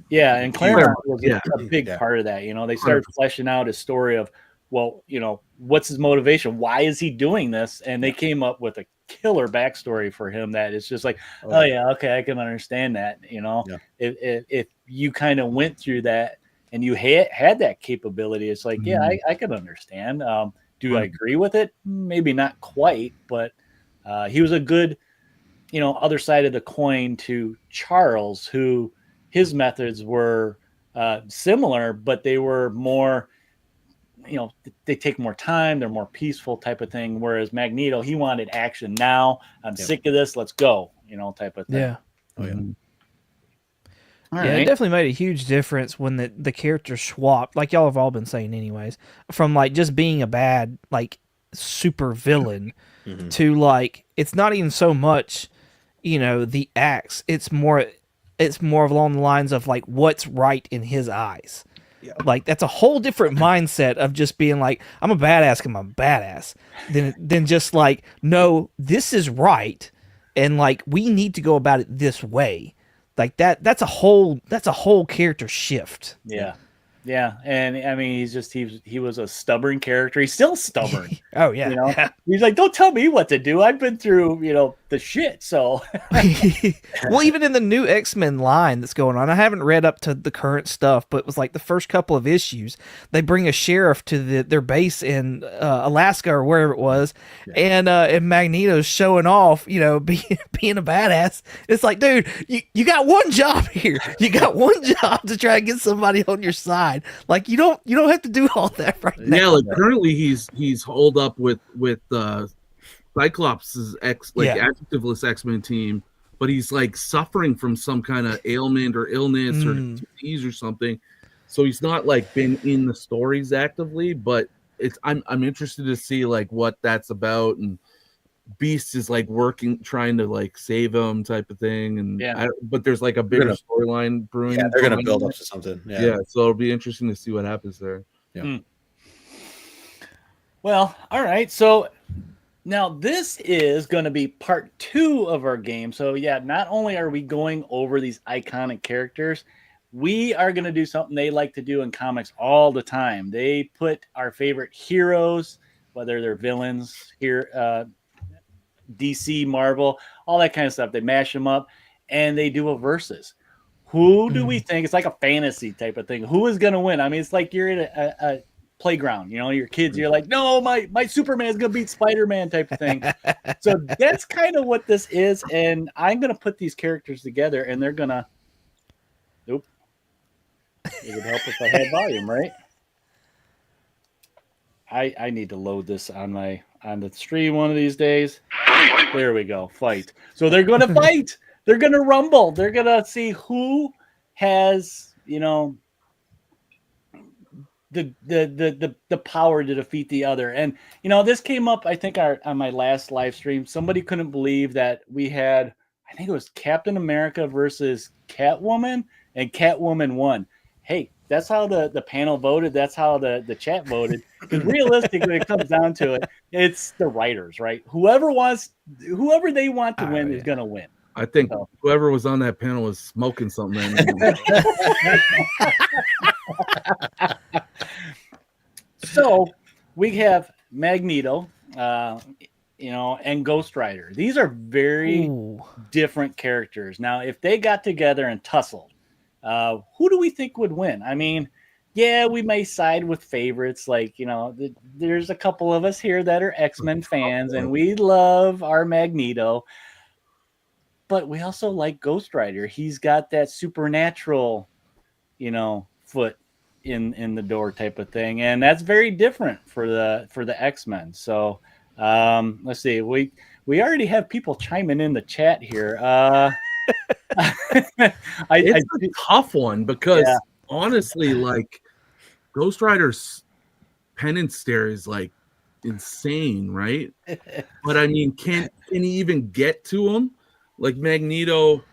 S1: Yeah, and Claremont was a big part of that. They started fleshing out a story of, well, what's his motivation? Why is he doing this? And they came up with a killer backstory for him that is just like, okay, I can understand that. If you kind of went through that and you had that capability, it's like, I can understand. Do I agree with it? Maybe not quite, but he was a good, other side of the coin to Charles, who his methods were similar, but they were more, they take more time. They're more peaceful type of thing. Whereas Magneto, he wanted action now. I'm sick of this. Let's go, type of thing.
S2: Yeah.
S4: Oh, yeah.
S2: It definitely made a huge difference when the characters swapped, like y'all have all been saying anyways, from like just being a bad, like super villain to like, it's not even so much, the acts. It's more along the lines of like what's right in his eyes. Yeah. Like that's a whole different mindset of just being like, I'm a badass because I'm a badass, than just like, no, this is right, and like we need to go about it this way. Like that's a whole character shift.
S1: Yeah, and I mean, he was a stubborn character. He's still stubborn.
S2: Oh yeah,
S1: He's like, don't tell me what to do. I've been through the shit. So,
S2: well, even in the new X-Men line that's going on, I haven't read up to the current stuff, but it was like the first couple of issues. They bring a sheriff to their base in Alaska or wherever it was, and Magneto's showing off, being a badass. It's like, dude, you got one job here. You got one job to try and get somebody on your side. Like you don't have to do all that right now.
S3: Yeah, like currently he's holed up with Cyclops' adjectiveless X-Men team, but he's like suffering from some kind of ailment or illness or disease or something. So he's not like been in the stories actively, but I'm interested to see like what that's about. And Beast is like trying to like save him type of thing. And but there's like a bigger storyline brewing.
S4: Yeah, they're gonna build up to something.
S3: Yeah, so it'll be interesting to see what happens there.
S4: Yeah.
S1: Well, all right. So now this is going to be part 2 of our game. So not only are we going over these iconic characters, we are going to do something they like to do in comics all the time. They put our favorite heroes, whether they're villains here, DC, Marvel, all that kind of stuff. They mash them up and they do a versus. Who do we think? It's like a fantasy type of thing. Who is going to win? I mean, it's like you're in a playground, your kids, you're like, no, my Superman's going to beat Spider-Man type of thing. So that's kind of what this is. And I'm going to put these characters together and they're going to, It would help if I had volume, right? I need to load this on the stream one of these days. There we go. Fight. So they're going to fight. They're going to rumble. They're going to see who has, the power to defeat the other. And this came up, I think, on my last live stream. Somebody couldn't believe that we had, I think it was Captain America versus Catwoman, and Catwoman won. Hey, that's how the panel voted. That's how the chat voted. Because realistically, it comes down to it, it's the writers, right? Whoever they want to win is going to win.
S3: I think whoever was on that panel was smoking something.
S1: So we have Magneto, and Ghost Rider. These are very different characters. Now, if they got together and tussled, who do we think would win? I mean, yeah, we may side with favorites. Like, there's a couple of us here that are X-Men fans, and we love our Magneto. But we also like Ghost Rider. He's got that supernatural, foot in the door type of thing, and that's very different for the X-Men. So let's see. We already have people chiming in the chat here.
S3: It's a tough one because honestly, like Ghost Rider's penance stare is like insane, right? But I mean, can he even get to him? Like Magneto,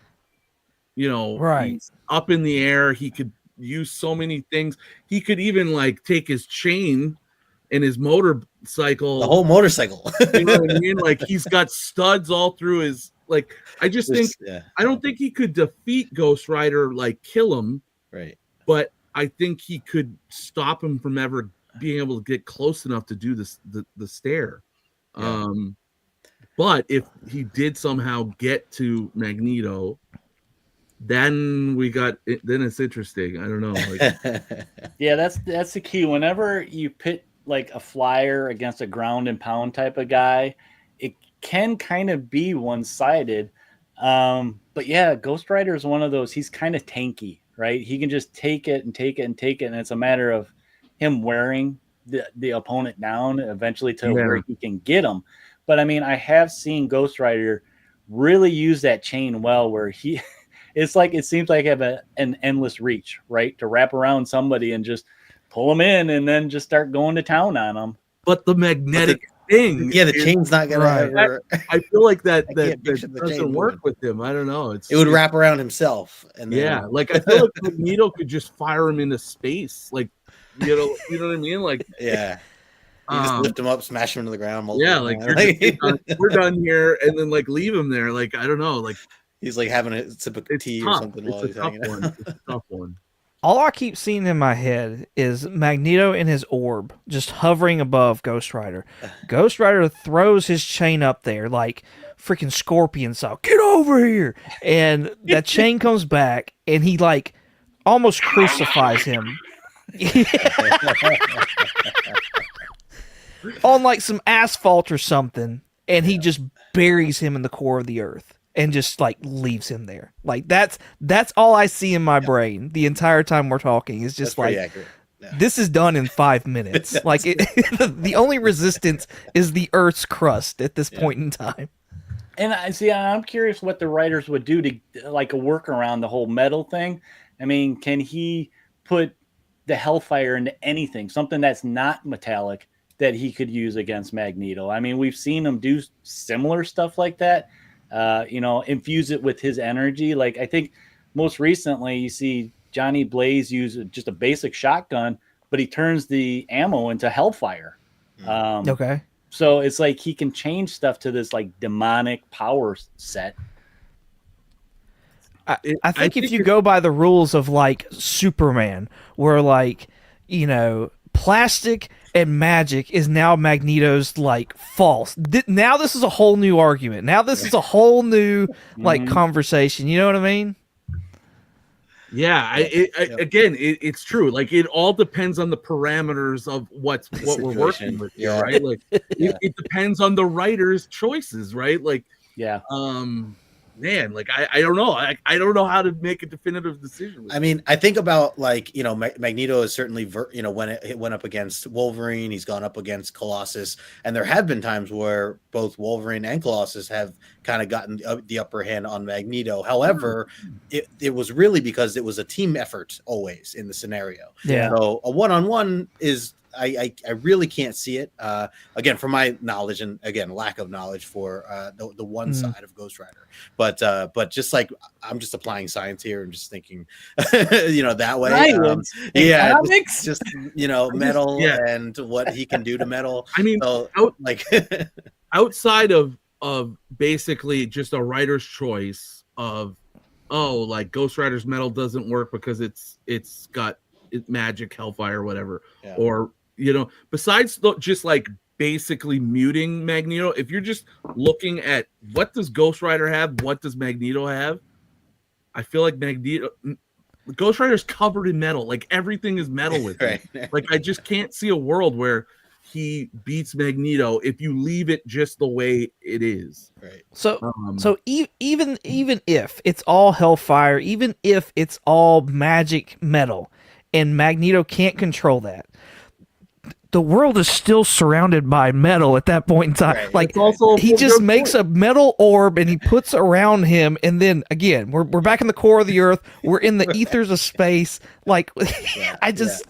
S2: right,
S3: he's up in the air. He could use so many things. He could even like take his chain and his motorcycle,
S4: the whole motorcycle.
S3: You know what I mean? Like he's got studs all through his. Like I just think I don't think he could defeat Ghost Rider, like kill him,
S4: right?
S3: But I think he could stop him from ever being able to get close enough to do this the stare.
S4: Yeah.
S3: But if he did somehow get to Magneto, then it's interesting. I don't know. Like,
S1: yeah, that's the key. Whenever you pit like a flyer against a ground and pound type of guy, it can kind of be one-sided. But yeah, Ghost Rider is one of those. He's kind of tanky, right? He can just take it, and it's a matter of him wearing the opponent down eventually to where he can get him. But I mean, I have seen Ghost Rider really use that chain well, where it's like it seems like I have an endless reach, right, to wrap around somebody and just pull them in, and then just start going to town on them.
S3: But the magnetic thing,
S4: the chain's not gonna ever.
S3: I feel like that doesn't work with him. I don't know.
S4: It would wrap around himself, and then...
S3: like I feel like Magneto could just fire him into space, like you know what I mean, like
S4: You just lift him up, smash him into the ground.
S3: Like we're done here, and then like leave him there. Like I don't know, like
S4: he's like having a sip of tea or something while he's hanging out.
S3: It's a tough one.
S2: All I keep seeing in my head is Magneto and his orb just hovering above Ghost Rider. Ghost Rider throws his chain up there like freaking Scorpion style. Get over here! And that chain comes back, and he like almost crucifies him. On like some asphalt or something, and he just buries him in the core of the earth and just like leaves him there. Like that's all I see in my brain the entire time we're talking. Is just like this is done in 5 minutes. Like the only resistance is the earth's crust at this point in time.
S1: And I'm curious what the writers would do to like a workaround the whole metal thing. I mean, can he put the Hellfire into anything, something that's not metallic, that he could use against Magneto? I mean, we've seen him do similar stuff like that, infuse it with his energy. Like, I think most recently you see Johnny Blaze use just a basic shotgun, but he turns the ammo into Hellfire.
S2: Okay.
S1: So it's like he can change stuff to this like demonic power set.
S2: I think if you go by the rules of like Superman, where like, plastic and magic is now Magneto's like false. Now this is a whole new argument. Now this is a whole new like conversation. You know what I mean?
S3: Yeah. It's true. Like it all depends on the parameters of what we're working with here, right? Like it depends on the writer's choices, right? Like man, like I don't know. I don't know how to make a definitive decision.
S4: I mean, I think about like, you know, Magneto is certainly, you know, when it went up against Wolverine, he's gone up against Colossus, and there have been times where both Wolverine and Colossus have kind of gotten the upper hand on Magneto. However, it was really because it was a team effort always in the scenario.
S2: Yeah.
S4: So a one-on-one is, I really can't see it. Again, from my knowledge, and again, lack of knowledge for the one side of Ghost Rider. But just like, I'm just applying science here and just thinking, you know, that way. Yeah, just you know, metal and what he can do to metal.
S3: I mean,
S4: so, like
S3: outside of basically just a writer's choice of, like Ghost Rider's metal doesn't work because it's got magic, hellfire, whatever, or you know, besides just like basically muting Magneto, if you're just looking at what does Ghost Rider have, what does Magneto have, I feel like Ghost Rider's covered in metal. Like everything is metal with him. Like I just can't see a world where he beats Magneto if you leave it just the way it is.
S4: Right.
S2: So even if it's all hellfire, even if it's all magic metal, and Magneto can't control that, the world is still surrounded by metal at that point in time.
S4: Right.
S2: Like he just makes a metal orb and he puts around him, and then again we're back in the core of the earth. We're in the ethers of space. Like I just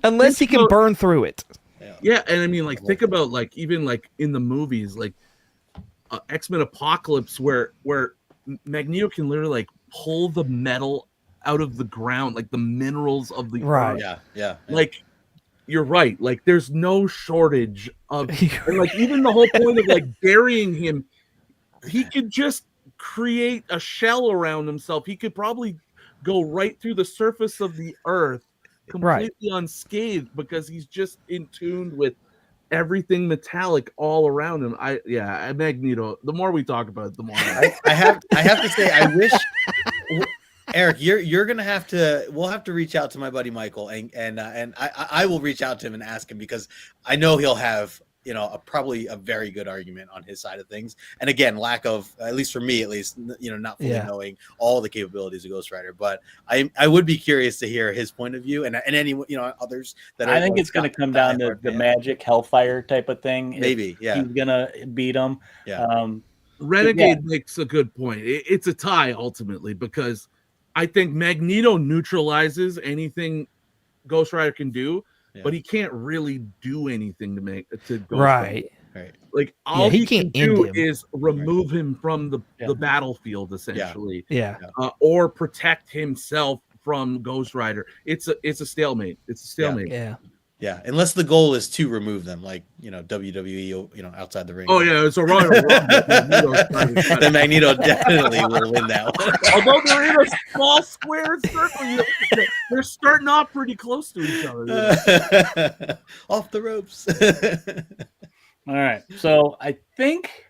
S2: unless he can burn through it.
S3: Yeah, and I mean, like think about like even like in the movies, like X-Men Apocalypse, where Magneto can literally like pull the metal out of the ground, like the minerals of the earth.
S4: Yeah.
S3: Like you're right. Like there's no shortage of, and like even the whole point of like burying him, he could just create a shell around himself. He could probably go right through the surface of the earth completely unscathed because he's just in tune with everything metallic all around him. Magneto. The more we talk about it, the more
S4: I have to say, I wish. Eric, you're gonna have to. We'll have to reach out to my buddy Michael, and I will reach out to him and ask him, because I know he'll have, you know, probably a very good argument on his side of things. And again, lack of, at least for me, at least, you know, not fully knowing all the capabilities of Ghost Rider. But I would be curious to hear his point of view, and any, you know, others that
S1: I think it's going to come down to the magic hellfire type of thing.
S4: Maybe,
S1: he's gonna beat him.
S3: Renegade makes a good point. It's a tie ultimately, because I think Magneto neutralizes anything Ghost Rider can do, but he can't really do anything to Ghost Rider. Right. Like all he can do is remove him from the battlefield, essentially. Or protect himself from Ghost Rider. It's a stalemate. It's a stalemate.
S4: Yeah, unless the goal is to remove them, like, you know, WWE, you know, outside the ring.
S3: Oh yeah, it's a Royal Rumble.
S4: Then Magneto definitely will win that one.
S3: Although they're in a small square circle, they're starting off pretty close to each other.
S4: Off the ropes.
S1: All right, so I think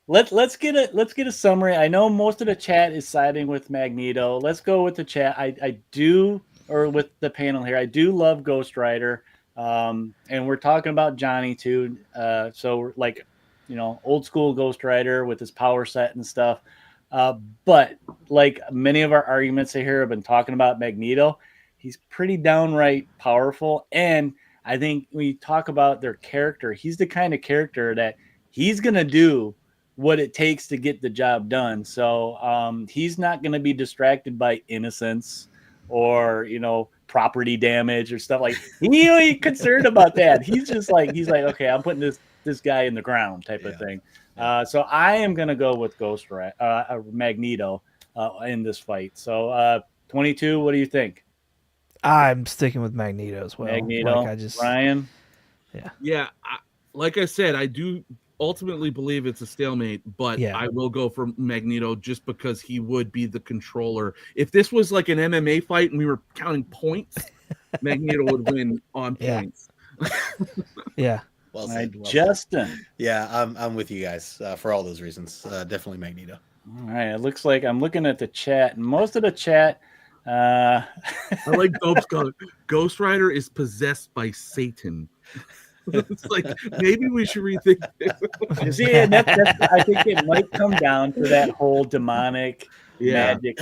S1: let's get a summary. I know most of the chat is siding with Magneto. Let's go with the chat. I do. Or with the panel here, I do love Ghost Rider, and we're talking about Johnny too. So like, you know, old school Ghost Rider with his power set and stuff. But like many of our arguments here have been talking about Magneto, he's pretty downright powerful. And I think when you talk about their character, he's the kind of character that he's gonna do what it takes to get the job done. So he's not gonna be distracted by innocence or, you know, property damage or stuff. Like he ain't concerned about that. He's like, okay, I'm putting this guy in the ground type of thing. So I am gonna go with Magneto in this fight. So 22, what do you think?
S2: I'm sticking with Magneto as well.
S1: Magneto,
S2: like
S1: Ryan.
S3: Like I said, I do ultimately believe it's a stalemate, but I will go for Magneto just because he would be the controller. If this was like an MMA fight and we were counting points, Magneto would win on points.
S4: Well said,
S1: Justin.
S4: Yeah, I'm with you guys for all those reasons. Definitely Magneto.
S1: All right, it looks like I'm looking at the chat, and most of the chat.
S3: I like Dope's Ghost Rider is possessed by Satan. It's like maybe we should rethink this.
S1: You see, and that's I think it might come down to that whole demonic
S3: Yeah.
S1: magic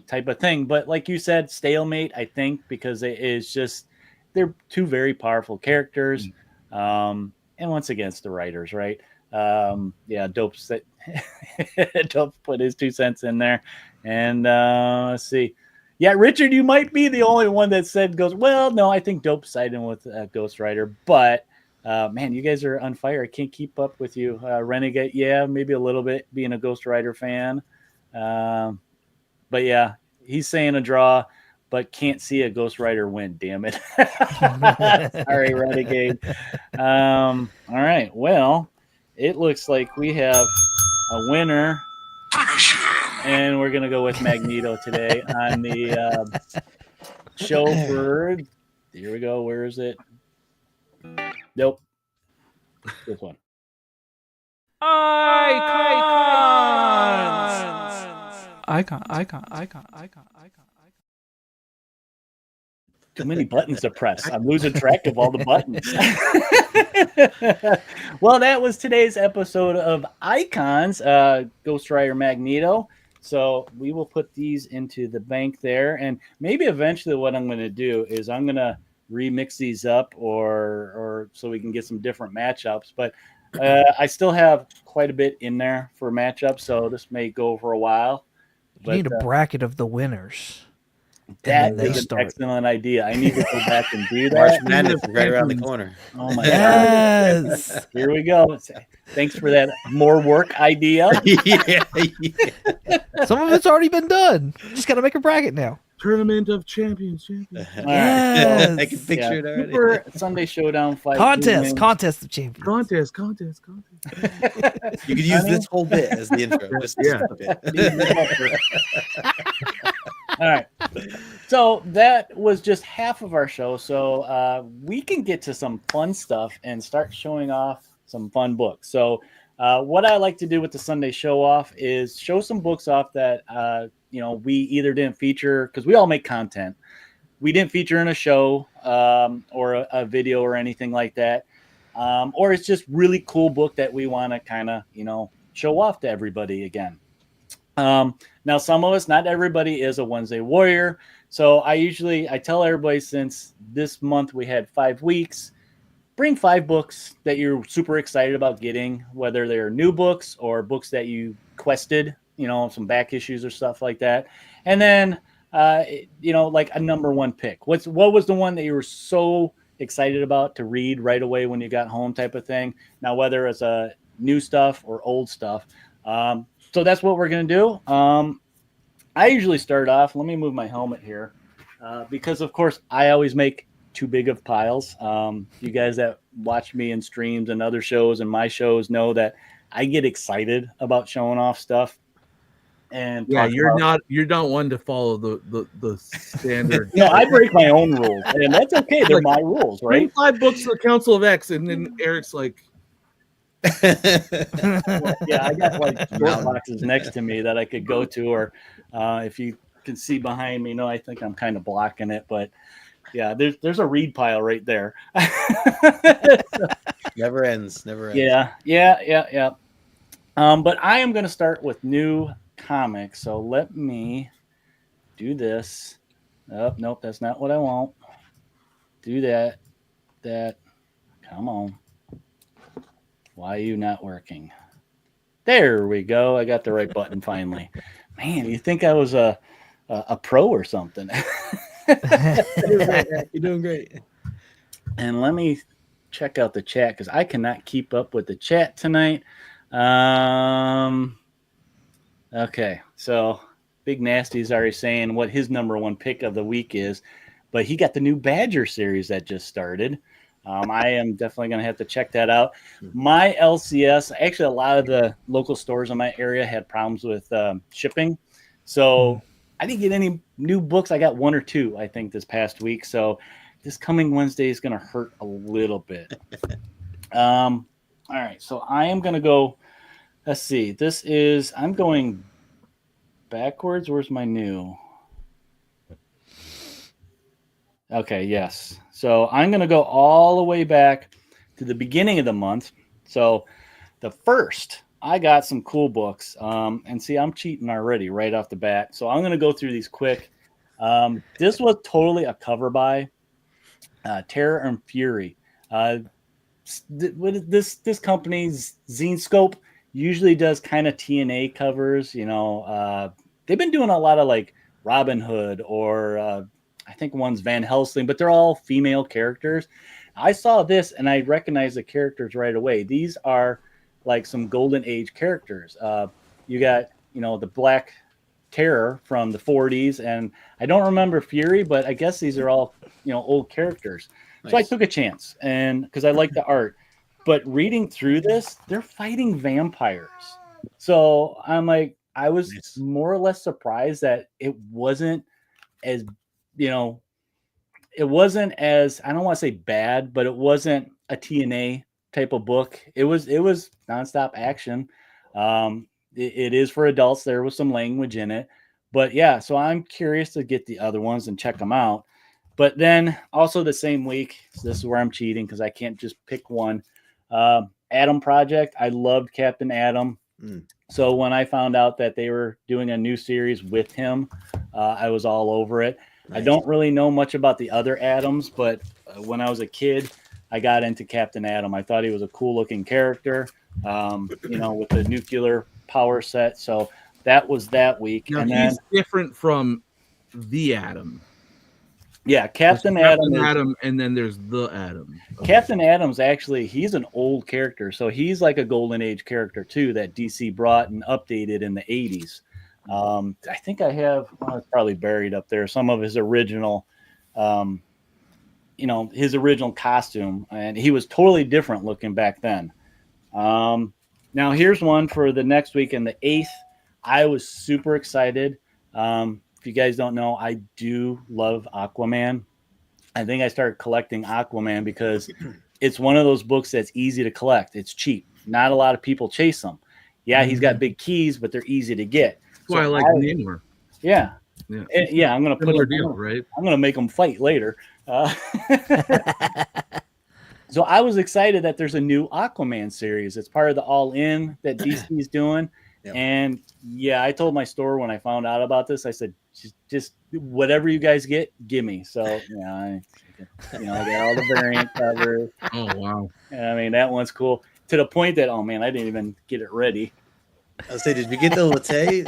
S1: type of thing. But like you said, stalemate. I think because it is just they're two very powerful characters, and once again, it's the writers, right? Yeah, Dope put his 2 cents in there, and let's see. Yeah, Richard, you might be the only one that said Ghost. Well, no, I think Dope's siding with Ghost Rider, but man, you guys are on fire. I can't keep up with you. Renegade, yeah, maybe a little bit being a Ghost Rider fan. But yeah, he's saying a draw, but can't see a Ghost Rider win. Damn it. Sorry, Renegade. All right. Well, it looks like we have a winner. And we're going to go with Magneto today on the show for. Here we go. Where is it? Nope. This one.
S2: Icon.
S1: Too many buttons to press. I'm losing track of all the buttons. Well, that was today's episode of Icons, Ghost Rider Magneto. So we will put these into the bank there. And maybe eventually what I'm going to do is I'm going to remix these up or so we can get some different matchups. But I still have quite a bit in there for matchups. So this may go for a while.
S2: You need a bracket of the winners.
S1: That is an excellent idea. I need to go back and do that.
S4: March Madness is right around the corner.
S1: Oh my
S2: Yes.
S1: God. Here we go. Thanks for that more work idea.
S4: Yeah.
S2: Some of it's already been done. Just got to make a bracket now.
S3: Tournament of Champions.
S1: All right.
S2: Yes.
S4: I can picture it already.
S1: Super Sunday Showdown fight.
S2: Contest of champions.
S3: Contest.
S4: You could use this whole bit as the intro. Just
S3: Yeah.
S4: a bit.
S1: All right. So that was just half of our show. So we can get to some fun stuff and start showing off some fun books. So what I like to do with the Sunday show off is show some books off that we either didn't feature because we all make content. We didn't feature in a show or a video or anything like that. Or it's just really cool book that we want to kind of, show off to everybody again. Now, some of us, not everybody is a Wednesday warrior. So I tell everybody since this month we had 5 weeks, bring 5 books that you're super excited about getting, whether they're new books or books that you quested, some back issues or stuff like that. And then, like a number one pick. What was the one that you were so excited about to read right away when you got home type of thing? Now, whether it's a new stuff or old stuff. So that's what we're going to do. I usually start off, let me move my helmet here, because, of course, I always make too big of piles. You guys that watch me in streams and other shows and my shows know that I get excited about showing off stuff. And
S3: yeah, you're not one to follow the standard.
S1: No, I break my own rules, and that's okay. They're my rules, right?
S3: Bring 5 books to the Council of X, and then Eric's like,
S1: Yeah, I got like short boxes next to me that I could go to, or if you can see behind me, I think I'm kind of blocking it, but yeah, there's a read pile right there.
S4: Never ends.
S1: Yeah. But I am going to start with new comics, so let me do this. Oh, nope, that's not what I want. Do that. Come on. Why are you not working? There we go. I got the right button finally. Man, you think I was a pro or something?
S4: You're doing great.
S1: And let me check out the chat because I cannot keep up with the chat tonight. Okay, so Big Nasty's already saying what his number one pick of the week is, but he got the new Badger series that just started. I am definitely going to have to check that out. My LCS, actually, a lot of the local stores in my area had problems with shipping. So I didn't get any new books. I got 1 or 2, I think, this past week. So this coming Wednesday is going to hurt a little bit. All right. So I am going to go. Let's see. I'm going backwards. Where's my new? Okay. Yes. So I'm going to go all the way back to the beginning of the month. So the first, I got some cool books. And see, I'm cheating already right off the bat. So I'm going to go through these quick. This was totally a cover by Terror and Fury. This company's Zine Scope usually does kind of TNA covers. They've been doing a lot of like Robin Hood or I think one's Van Helsing, but they're all female characters. I saw this and I recognized the characters right away. These are like some golden age characters. You got, the Black Terror from the 40s, and I don't remember Fury, but I guess these are all, old characters. Nice. So I took a chance, and because I like the art. But reading through this, they're fighting vampires. So I'm like, I was more or less surprised that it wasn't as, it wasn't as, I don't want to say bad, but it wasn't a TNA type of book. It was nonstop action. It is for adults. There was some language in it, but yeah, so I'm curious to get the other ones and check them out. But then also the same week, so this is where I'm cheating because I can't just pick one. Atom Project. I loved Captain Atom. So when I found out that they were doing a new series with him, I was all over it. Nice. I don't really know much about the other Atoms, but when I was a kid, I got into Captain Atom. I thought he was a cool looking character, with the nuclear power set. So that was that week.
S3: Now,
S1: and
S3: he's different from the Atom.
S1: Yeah, Captain Atom,
S3: and then there's the Atom.
S1: Okay. Captain Atom's actually, he's an old character, so he's like a golden age character too that DC brought and updated in the 80s. I think I have, it's probably buried up there, some of his original, his original costume, and he was totally different looking back then. Now here's one for the next week, and the 8th. I was super excited. If you guys don't know, I do love Aquaman. I think I started collecting Aquaman because it's one of those books that's easy to collect. It's cheap. Not a lot of people chase them. Yeah, he's got big keys, but they're easy to get.
S3: That's why I like Namor.
S1: Yeah. Yeah, I'm going to put
S3: a deal, right?
S1: I'm going to make them fight later. So I was excited that there's a new Aquaman series. It's part of the All In that DC is doing. Yep. And yeah, I told my store when I found out about this, I said, just whatever you guys get, give me. So yeah, I got all the variant covers.
S3: Oh wow!
S1: I mean, that one's cool to the point that I didn't even get it ready.
S4: I was saying, did you get the latte?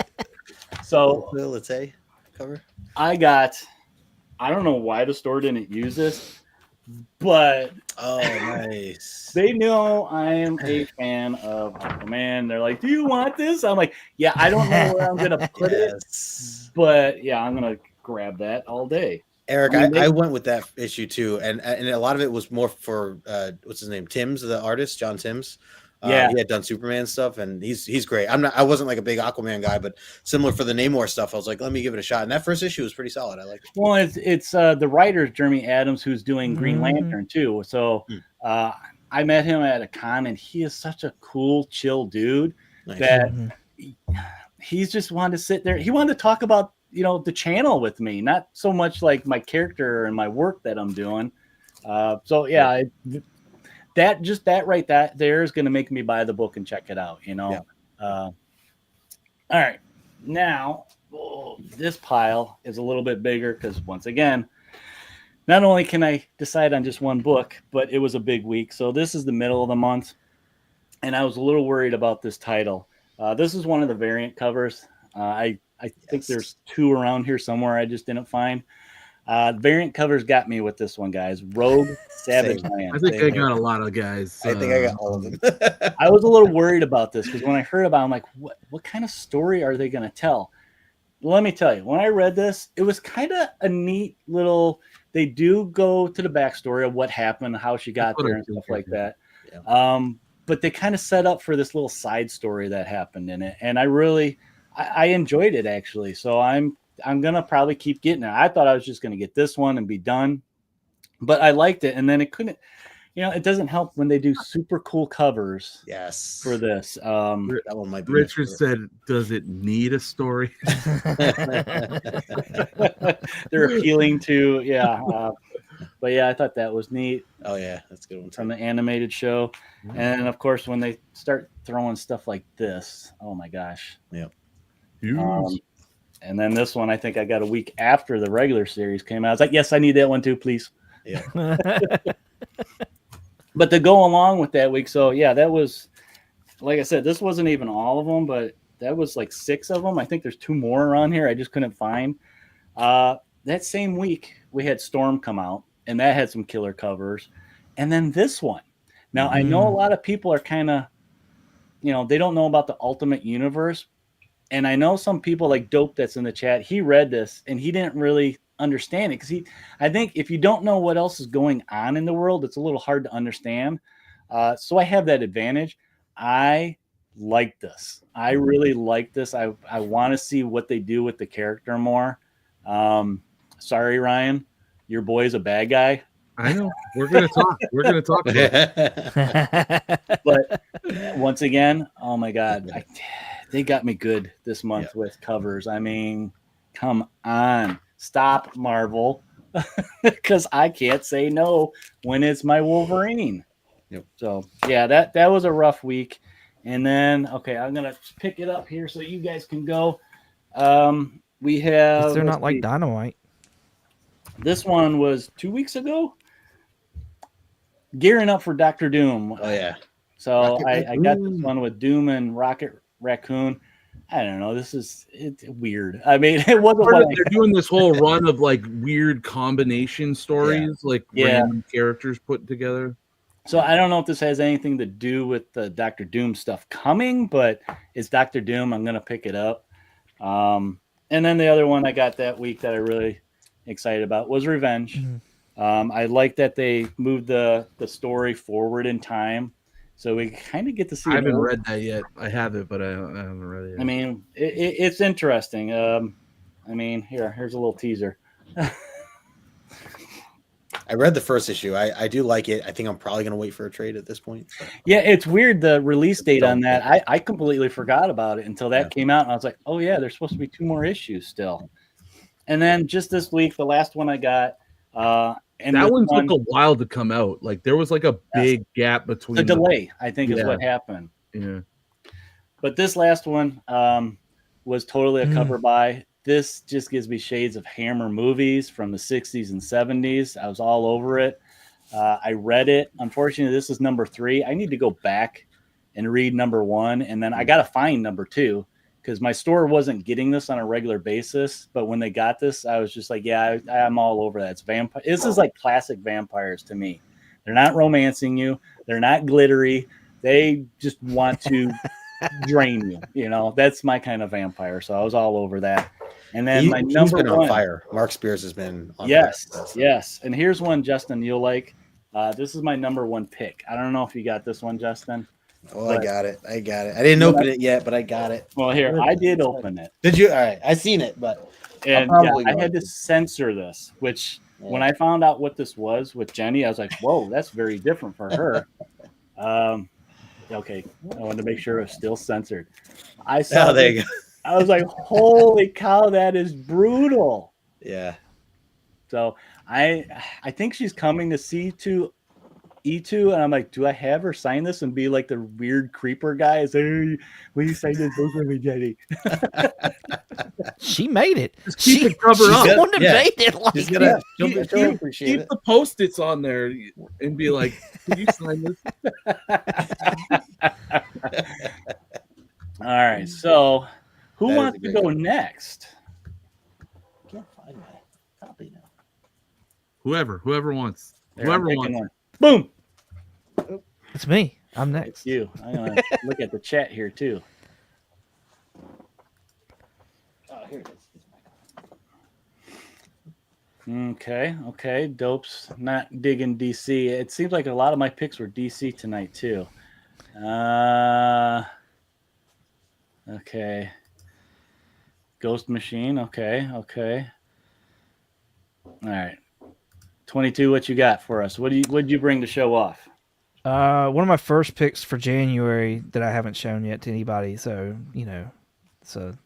S1: So
S4: the latte cover.
S1: I don't know why the store didn't use this, but
S4: nice.
S1: They know I am a fan of Aquaman. They're like, "Do you want this?" I'm like, "Yeah, I don't know where I'm gonna put it, but yeah, I'm gonna grab that all day."
S4: Eric, I went with that issue too, and a lot of it was more for what's his name, Timms, the artist, John Timms. Yeah, he had done Superman stuff, and he's great. I wasn't like a big Aquaman guy, but similar for the Namor stuff, I was like, let me give it a shot. And that first issue was pretty solid. I liked it.
S1: Well, it's the writer Jeremy Adams who's doing Green Lantern too. So I met him at a con, and he is such a cool, chill dude that he's just wanted to sit there. He wanted to talk about the channel with me, not so much like my character and my work that I'm doing. So yeah. That right there is going to make me buy the book and check it out, all right, now this pile is a little bit bigger because once again, not only can I decide on just one book, but it was a big week. So this is the middle of the month, and I was a little worried about this title. This is one of the variant covers. I think there's 2 around here somewhere I just didn't find. Variant covers got me with this one, guys. Rogue Savage Land.
S3: I think I got a lot of guys.
S4: I think I got all of them.
S1: I was a little worried about this because when I heard about it, I'm like, what kind of story are they going to tell? Let me tell you, when I read this, it was kind of a neat little, they do go to the backstory of what happened, how she got there and stuff like that. Yeah. But they kind of set up for this little side story that happened in it. And I enjoyed it actually. So I'm going to probably keep getting it. I thought I was just going to get this one and be done, but I liked it. And then it couldn't, it doesn't help when they do super cool covers.
S4: Yes.
S1: For this.
S4: That one might be.
S3: Richard said, does it need a story?
S1: They're appealing to, But yeah, I thought that was neat
S4: Oh yeah, that's a good one.
S1: from the animated show. And of course, when they start throwing stuff like this, oh my gosh.
S4: Yeah.
S1: And then this one, I think I got a week after the regular series came out. I was like, yes, I need that one too, please.
S4: Yeah.
S1: But to go along with that week, so yeah, that was, like I said, this wasn't even all of them, but that was like 6 of them. I think there's 2 more around here I just couldn't find. That same week, we had Storm come out, and that had some killer covers. And then this one. Now, I know a lot of people are kind of, they don't know about the Ultimate Universe. And I know some people like Dope that's in the chat, he read this, and he didn't really understand it. Because I think if you don't know what else is going on in the world, it's a little hard to understand. So I have that advantage. I like this. I really like this. I want to see what they do with the character more. Sorry, Ryan, your boy's a bad guy.
S3: I know. We're gonna talk. We're gonna talk about it.
S1: But once again, oh my God, they got me good this month with covers. I mean, come on, stop, Marvel, because I can't say no when it's my Wolverine.
S4: Yep.
S1: So yeah, that was a rough week. And then I'm gonna pick it up here so you guys can go. We have.
S2: They're not like Dynamite.
S1: This one was 2 weeks ago. Gearing up for Dr. Doom.
S4: Oh yeah.
S1: So I got this one with Doom and Rocket Raccoon. I don't know. It's weird. I mean, it wasn't what
S3: they're doing this whole run of like weird combination stories, like random characters put together.
S1: So I don't know if this has anything to do with the Dr. Doom stuff coming, but it's Dr. Doom. I'm gonna pick it up. And then the other one I got that week that I really excited about was Revenge. I like that they moved the story forward in time, so we kind of get to see.
S3: I haven't read that yet. I have it, but I haven't read it yet.
S1: I mean, it's interesting. I mean, here's a little teaser.
S4: I read the first issue. I do like it. I think I'm probably going to wait for a trade at this point. So.
S1: Yeah, it's weird, the release date on that. I completely forgot about it until that came out, and I was like, oh, yeah, there's supposed to be 2 more issues still. And then just this week, the last one I got. And
S3: that one took a while to come out. Like, there was like a big gap between.
S1: The delay, I think, is what happened.
S3: Yeah.
S1: But this last one was totally a cover buy. This just gives me shades of Hammer movies from the 60s and 70s. I was all over it. I read it. Unfortunately, this is number 3. I need to go back and read number 1. And then I got to find number 2 because my store wasn't getting this on a regular basis. But when they got this, I was just like, yeah, I'm all over that. It's vampire. This is like classic vampires to me. They're not romancing you. They're not glittery. They just want to drain you. That's my kind of vampire. So I was all over that. And then my number
S4: been
S1: 1
S4: on fire. Mark Spears has been on
S1: fire.
S4: So.
S1: Yes. And here's one, Justin, you'll like. This is my number 1 pick. I don't know if you got this one, Justin.
S4: Oh, I got it. I didn't open it yet, but I got it.
S1: Well, here, I did open it.
S4: Did you? All right. I seen it, but
S1: I had to censor this, which when I found out what this was with Jenny, I was like, whoa, that's very different for her. Okay. I wanted to make sure it was still censored. I saw
S4: there you go.
S1: I was like, holy cow, that is brutal.
S4: Yeah.
S1: So I think she's coming to E2, and I'm like, do I have her sign this and be like the weird creeper guy? Say, hey, will you sign this book with me, Jenny?
S2: She made it.
S3: Just keep it covered up.
S2: Someone made it. Like,
S3: keep the Post-its on there and be like, can you sign this?
S1: All right, so who wants to go next?
S4: I can't find my copy now.
S3: Whoever wants.
S1: There,
S3: whoever wants.
S1: One. Boom.
S2: It's me. I'm next.
S1: It's you. I'm going to look at the chat here, too.
S4: Oh, here it is.
S1: Okay. Dope's not digging DC. It seems like a lot of my picks were DC tonight, too. Okay. Ghost Machine. Okay. All right. 22, what you got for us? What'd you bring to show off?
S2: One of my first picks for January that I haven't shown yet to anybody. So, it's a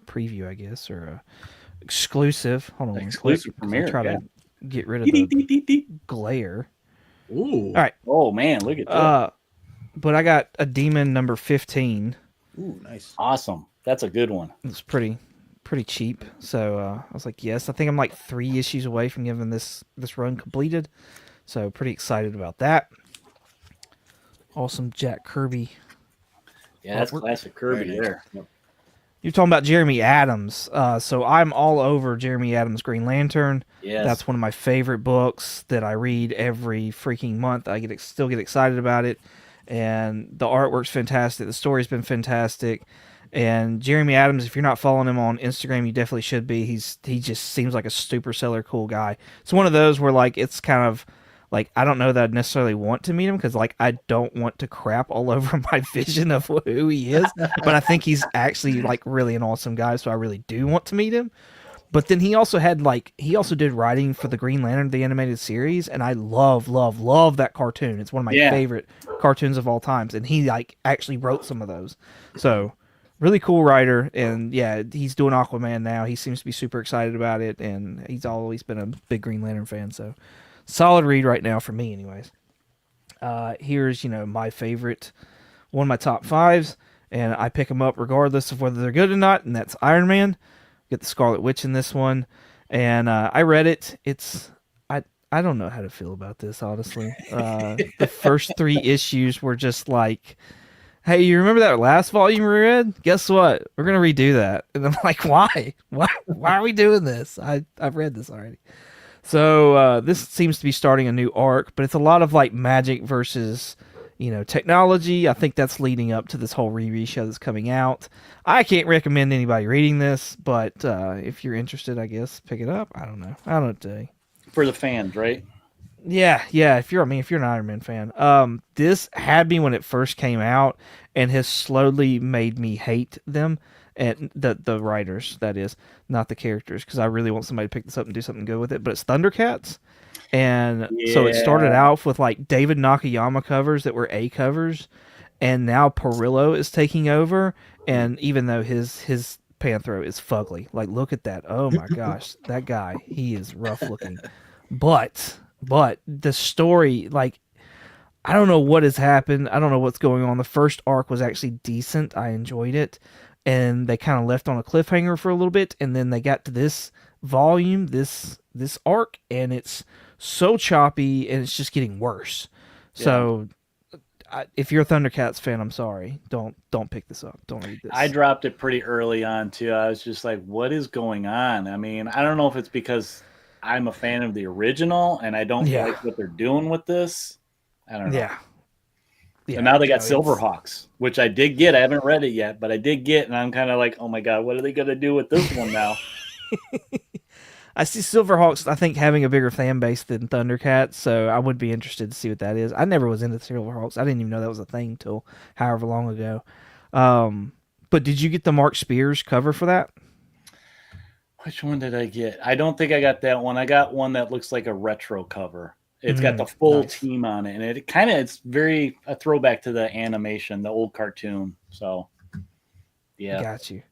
S2: preview, I guess, or a exclusive. Hold on.
S1: Exclusive premiere.
S2: get rid of the glare.
S3: Ooh.
S2: All right.
S1: Oh man, look at that.
S2: But I got a demon number 15.
S4: Ooh, nice.
S1: Awesome. That's a good one.
S2: It's pretty cheap. So I was like, yes. I think I'm like 3 issues away from getting this run completed. So pretty excited about that. Awesome Jack Kirby.
S1: Yeah, that's classic Kirby
S4: nice.
S1: there.
S4: Yep.
S2: You're talking about Jeremy Adams. So I'm all over Jeremy Adams' Green Lantern.
S1: Yes.
S2: That's one of my favorite books that I read every freaking month. I still get excited about it. And the artwork's fantastic. The story's been fantastic. And Jeremy Adams, if you're not following him on Instagram, you definitely should be. He just seems like a super seller cool guy. It's one of those where like it's kind of like I don't know that I'd necessarily want to meet him because like I don't want to crap all over my vision of who he is. But I think he's actually like really an awesome guy, so I really do want to meet him. But then he also did writing for the Green Lantern, the animated series, and I love that cartoon. It's one of my favorite cartoons of all times, and he like actually wrote some of those. So really cool writer, and yeah, he's doing Aquaman now. He seems to be super excited about it, and he's always been a big Green Lantern fan. So solid read right now for me, anyways. Here's my favorite, one of my top 5s, and I pick them up regardless of whether they're good or not, and that's Iron Man. Get the Scarlet Witch in this one, and I read it. I don't know how to feel about this, honestly. The first 3 issues were just like, hey, you remember that last volume we read? Guess what? We're gonna redo that. And I'm like, why? Why are we doing this? I've read this already. So this seems to be starting a new arc, but it's a lot of like magic versus technology. I think that's leading up to this whole Riri show that's coming out. I can't recommend anybody reading this, but if you're interested, I guess pick it up. I don't know what to tell you.
S1: For the fans, right?
S2: Yeah. If you're an Iron Man fan, this had me when it first came out, and has slowly made me hate them and the writers. That is, not the characters, because I really want somebody to pick this up and do something good with it. But it's Thundercats. And so it started out with like David Nakayama covers that were A covers, and now Perillo is taking over. And even though his Panthro is fugly, like look at that, oh my gosh, that guy, he is rough looking. But the story, like I don't know what has happened. I don't know what's going on. The first arc was actually decent. I enjoyed it, and they kind of left on a cliffhanger for a little bit, and then they got to this volume, this arc, and it's so choppy, and it's just getting worse. Yeah. So if you're a Thundercats fan, I'm sorry. Don't pick this up. Don't read this.
S1: I dropped it pretty early on too. I was just like, what is going on? I mean, I don't know if it's because I'm a fan of the original and I don't like what they're doing with this. I don't know. Yeah. And now they got Silverhawks, which I did get. I haven't read it yet, but I did get, and I'm kind of like, oh my God, what are they going to do with this one now?
S2: I see Silverhawks, I think, having a bigger fan base than Thundercats, so I would be interested to see what that is. I never was into Silverhawks. I didn't even know that was a thing till however long ago. But did you get the Mark Spears cover for that?
S1: Which one did I get? I don't think I got that one. I got one that looks like a retro cover. It's got the full team on it, and it's very a throwback to the animation, the old cartoon. So, yeah.
S2: Got you.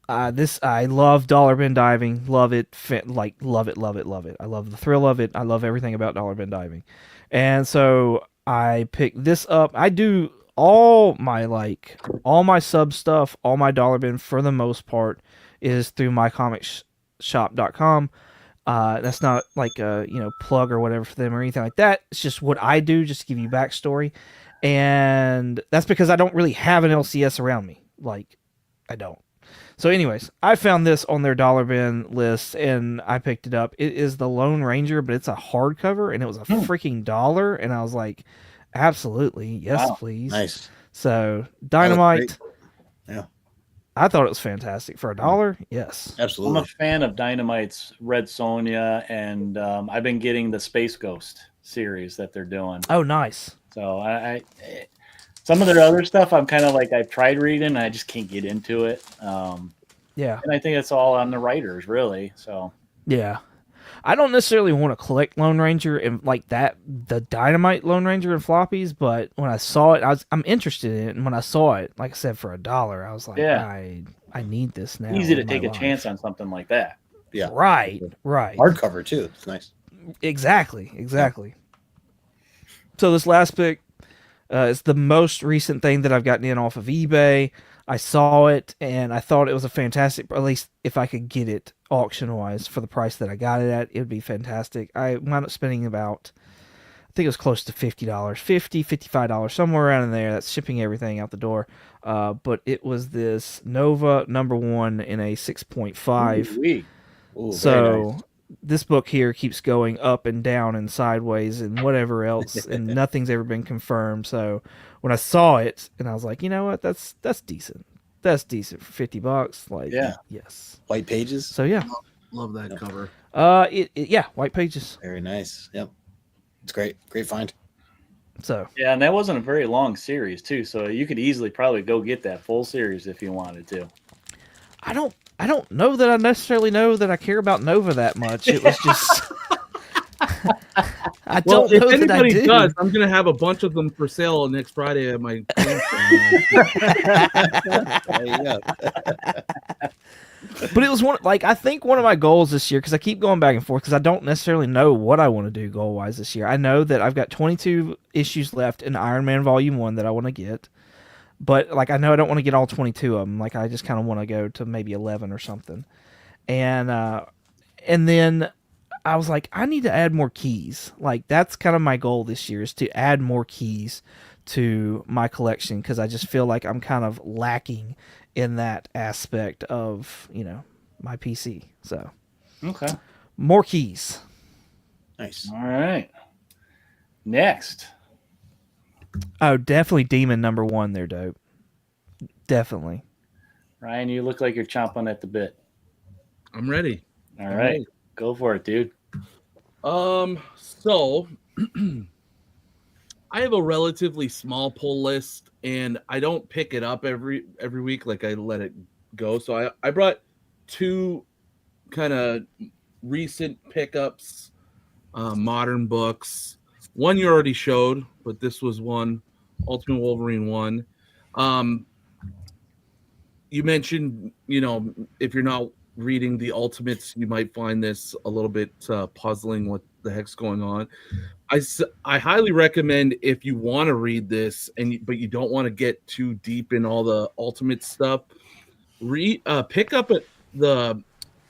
S2: I love Dollar Bin Diving. Love it. Love it. I love the thrill of it. I love everything about Dollar Bin Diving. And so I picked this up. I do all my sub stuff, all my Dollar Bin for the most part is through mycomicshop.com. That's not like a plug or whatever for them or anything like that. It's just what I do, just to give you backstory. And that's because I don't really have an LCS around me. Like, I don't. So anyways, I found this on their Dollar Bin list, and I picked it up. It is the Lone Ranger, but it's a hardcover, and it was a freaking $1, and I was like, absolutely, yes, please.
S4: Nice.
S2: So, Dynamite.
S4: Yeah.
S2: I thought it was fantastic. For $1, yes.
S4: Absolutely.
S1: I'm a fan of Dynamite's Red Sonja, and I've been getting the Space Ghost series that they're doing.
S2: Oh, nice.
S1: So, I some of their other stuff, I'm kind of like, I've tried reading, and I just can't get into it.
S2: Yeah.
S1: And I think it's all on the writers, really. So,
S2: yeah. I don't necessarily want to collect Lone Ranger and like that, the Dynamite Lone Ranger and floppies, but when I saw it, I'm interested in it. And when I saw it, like I said, for $1, I was like, I need this now.
S1: Easy to take a chance on something like that.
S4: Yeah.
S2: Right.
S4: Hardcover too. It's nice.
S2: Exactly. So this last pick is the most recent thing that I've gotten in off of eBay. I saw it and I thought it was a fantastic, at least if I could get it auction wise for the price that I got it at, it would be fantastic. I wound up spending about, I think it was close to $50, $55, somewhere around in there. That's shipping everything out the door. But it was this Nova #1 in a 6.5.
S1: Ooh,
S2: So
S1: nice.
S2: this book here keeps going up and down and sideways and whatever else, and nothing's ever been confirmed. So when I saw it, and I was like, you know what, that's decent. That's decent for $50. Like,
S1: Yeah.
S2: yes.
S4: White pages.
S2: So yeah,
S3: Love that cover.
S2: Yeah, white pages.
S4: Very nice. Yep. It's great. Great find.
S2: So
S1: Yeah, and that wasn't a very long series too, so you could easily probably go get that full series if you wanted to.
S2: I don't know that I necessarily know that I care about Nova that much. It was just I
S3: Well,
S2: don't
S3: if
S2: know that I
S3: anybody
S2: do.
S3: does, I'm gonna have a bunch of them for sale next Friday at my.
S4: There you go.
S2: But it was I think one of my goals this year, because I keep going back and forth because I don't necessarily know what I want to do goal wise this year. I know that I've got 22 issues left in Iron Man Volume 1 that I want to get, but I know I don't want to get all 22 of them. I just kind of want to go to maybe 11 or something, and then I was like, I need to add more keys. That's kind of my goal this year, is to add more keys to my collection, because I just feel like I'm kind of lacking in that aspect of, my PC. So,
S1: Okay.
S2: more keys.
S4: Nice.
S1: All right. Next.
S2: Oh, definitely Demon #1. They're dope. Definitely.
S1: Ryan, you look like you're chomping at the bit.
S3: I'm ready.
S1: All right. Go for it, dude.
S3: So I have a relatively small pull list, and I don't pick it up every week. I let it go. So I brought two kind of recent pickups, modern books. One you already showed, but this was one, Ultimate Wolverine 1. You mentioned, if you're not reading the Ultimates, you might find this a little bit puzzling. What the heck's going on? I highly recommend, if you want to read this but you don't want to get too deep in all the Ultimate stuff, pick up the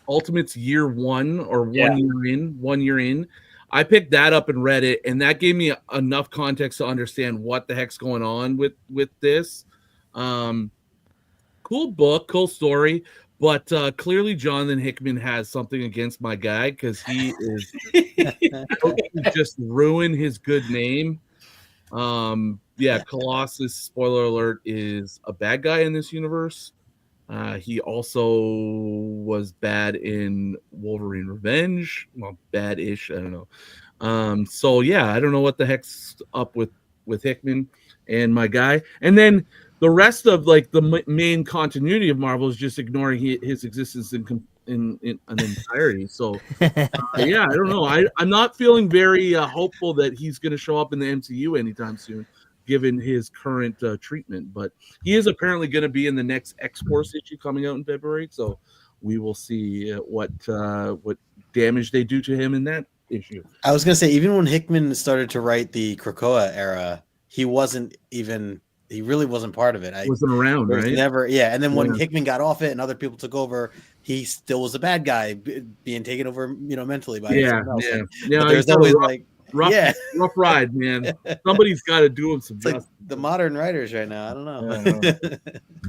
S3: Ultimates Year 1 or 1 year in. I picked that up and read it, and that gave me enough context to understand what the heck's going on with this. Cool book, cool story, but clearly Jonathan Hickman has something against my guy, because he is just ruin his good name. Colossus, spoiler alert, is a bad guy in this universe. He also was bad in Wolverine Revenge. Well, bad-ish, I don't know. I don't know what the heck's up with Hickman and my guy. And then the rest of the main continuity of Marvel is just ignoring his existence in an entirety. So I don't know. I'm not feeling very hopeful that he's going to show up in the MCU anytime soon, given his current treatment. But he is apparently going to be in the next X-Force issue coming out in February. So we will see what damage they do to him in that issue.
S4: I was gonna say, even when Hickman started to write the Krakoa era, he really wasn't part of it.
S3: Wasn't around, right?
S4: Never, yeah. And then when Hickman got off it and other people took over, he still was a bad guy, being taken over, mentally by someone else. But there's always
S3: rough ride, man. Somebody's got to do him some justice.
S4: The modern writers right now, I don't know.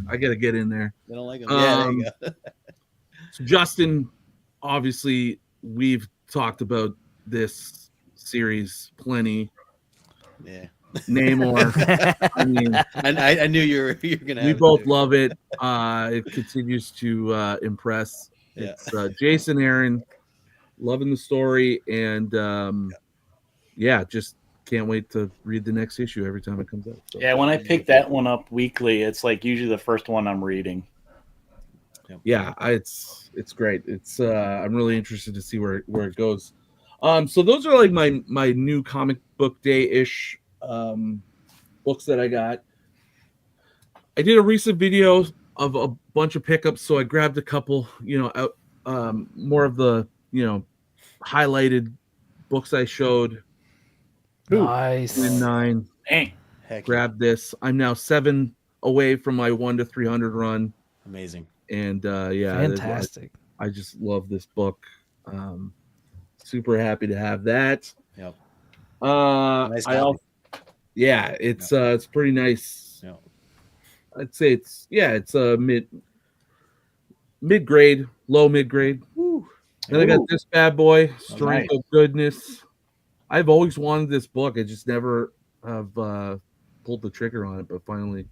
S3: I got to get in there.
S4: They don't like him. There you go.
S3: So Justin, obviously, we've talked about this series plenty.
S4: Yeah.
S3: Namor. I mean,
S4: I knew you were gonna.
S3: We both love it. It continues to impress.
S4: Yeah.
S3: It's Jason Aaron, loving the story, and just can't wait to read the next issue every time it comes out. So.
S1: Yeah, when I pick that one up weekly, it's usually the first one I'm reading.
S3: Yeah, it's great. It's I'm really interested to see where it goes. So those are my new comic book day-ish books that I got. I did a recent video of a bunch of pickups, so I grabbed a couple, more of the highlighted books I showed.
S2: Nice.
S3: In 9.
S1: Dang.
S4: Heck,
S3: Grab this. I'm now 7 away from my 1 to 300 run,
S4: amazing.
S3: and
S2: Fantastic.
S3: I just love this book. Super happy to have that.
S4: Yep.
S3: Nice copy. It's pretty nice.
S4: Yep.
S3: I'd say it's a mid grade, low mid grade. Then I got this bad boy, Strength of Goodness. I've always wanted this book. I just never have pulled the trigger on it, but finally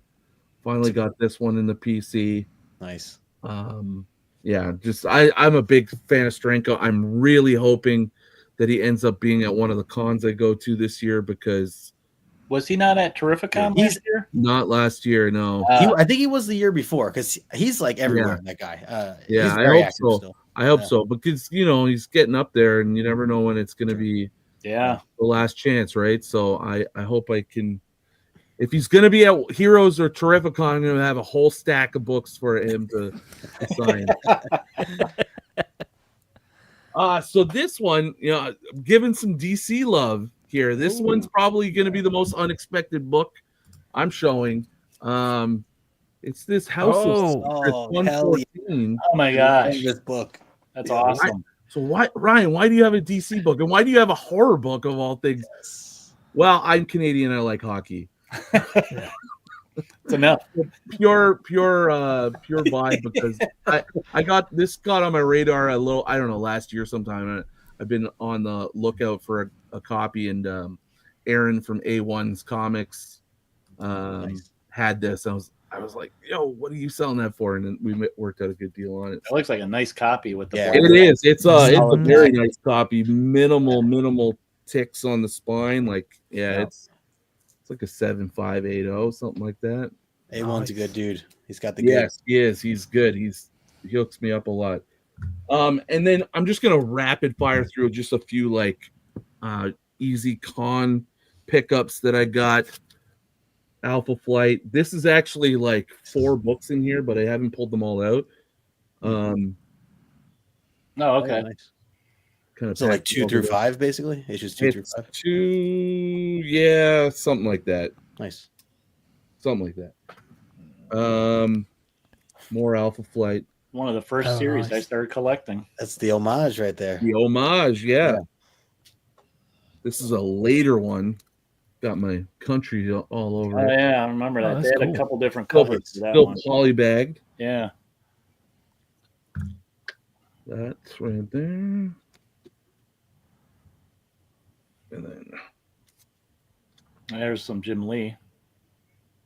S3: got this one in the PC.
S4: Nice.
S3: I'm a big fan of Stranko. I'm really hoping that he ends up being at one of the cons I go to this year, because
S1: was he not at Terrificon last year?
S3: Not last year, no.
S4: I think he was the year before, because he's like everywhere. That guy.
S3: He's very I hope so. Still. I hope so, because he's getting up there, and you never know when it's going to be the last chance, right? So I hope I can. If he's going to be at Heroes or Terrificon, I'm going to have a whole stack of books for him to sign. So this one, giving some DC love here. This one's probably going to be the most unexpected book I'm showing. It's this House of Secrets 114.
S1: Oh my gosh,
S4: this book.
S1: That's awesome.
S3: So why, Ryan? Why do you have a DC book, and why do you have a horror book of all things? Yes. Well, I'm Canadian. I like hockey.
S1: It's enough.
S3: Pure vibe, because I got on my radar a little. I don't know, last year sometime. I've been on the lookout for a copy, and Aaron from A1's Comics had this. I was like, yo, what are you selling that for? And then we worked out a good deal on it.
S1: It looks like a nice copy with the.
S3: Yeah, it is. It's a very nice copy. Minimal ticks on the spine. It's like a 7580, something like that.
S4: A1's a good dude. He's got the
S3: Yes, he is. He's good. He hooks me up a lot. And then I'm just gonna rapid fire through just a few easy con pickups that I got. Alpha Flight. This is actually 4 books in here, but I haven't pulled them all out.
S1: Oh, okay.
S4: Nice. Kind of so 2 through 5, basically. Issues 2 through 5.
S3: 2, something like that.
S4: Nice.
S3: Something like that. More Alpha Flight.
S1: One of the first series I started collecting.
S4: That's the homage right there.
S3: The homage, yeah. This is a later one. Got my country all over it.
S1: Oh yeah, I remember that. They had a couple different
S3: still,
S1: covers.
S3: Still polybagged.
S1: Yeah.
S3: That's right there. And then
S1: there's some Jim Lee.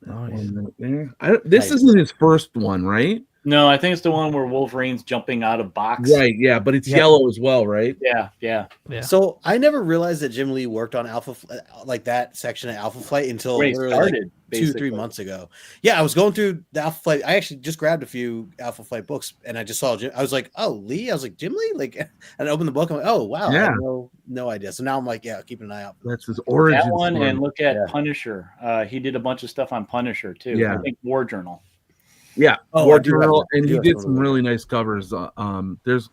S3: Nice. Right there. This isn't his first one, right?
S1: No, I think it's the one where Wolverine's jumping out of box.
S3: Right, yeah, but it's yellow as well, right?
S1: Yeah.
S4: So I never realized that Jim Lee worked on that section of Alpha Flight until literally 2-3 months ago. Yeah, I was going through the Alpha Flight. I actually just grabbed a few Alpha Flight books, and I just saw Jim. I was like, "Oh, Lee!" I was like, "Jim Lee!" And I opened the book. I'm like, "Oh, wow!"
S3: Yeah.
S4: I had no idea. So now I'm like, "Yeah, keeping an eye out."
S3: That's his origin.
S1: That one, and look at Punisher. He did a bunch of stuff on Punisher too.
S3: Yeah.
S1: I think War Journal.
S3: Yeah, War Journal, and he did some really nice covers. There's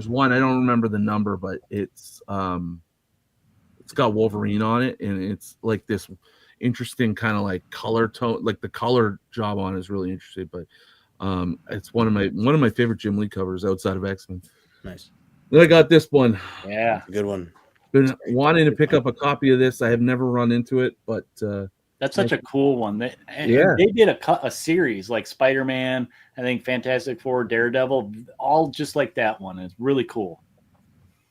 S3: one, I don't remember the number, but it's got Wolverine on it, and it's like this interesting kind of color tone. The color job on it is really interesting. But it's one of my favorite Jim Lee covers outside of X-Men.
S4: Nice.
S3: Then I got this one.
S1: Yeah,
S4: good one.
S3: Been wanting to pick up a copy of this. I have never run into it, but
S1: that's such a cool one. They did a series like Spider-Man, I think Fantastic Four, Daredevil, all just like that one. It's really cool.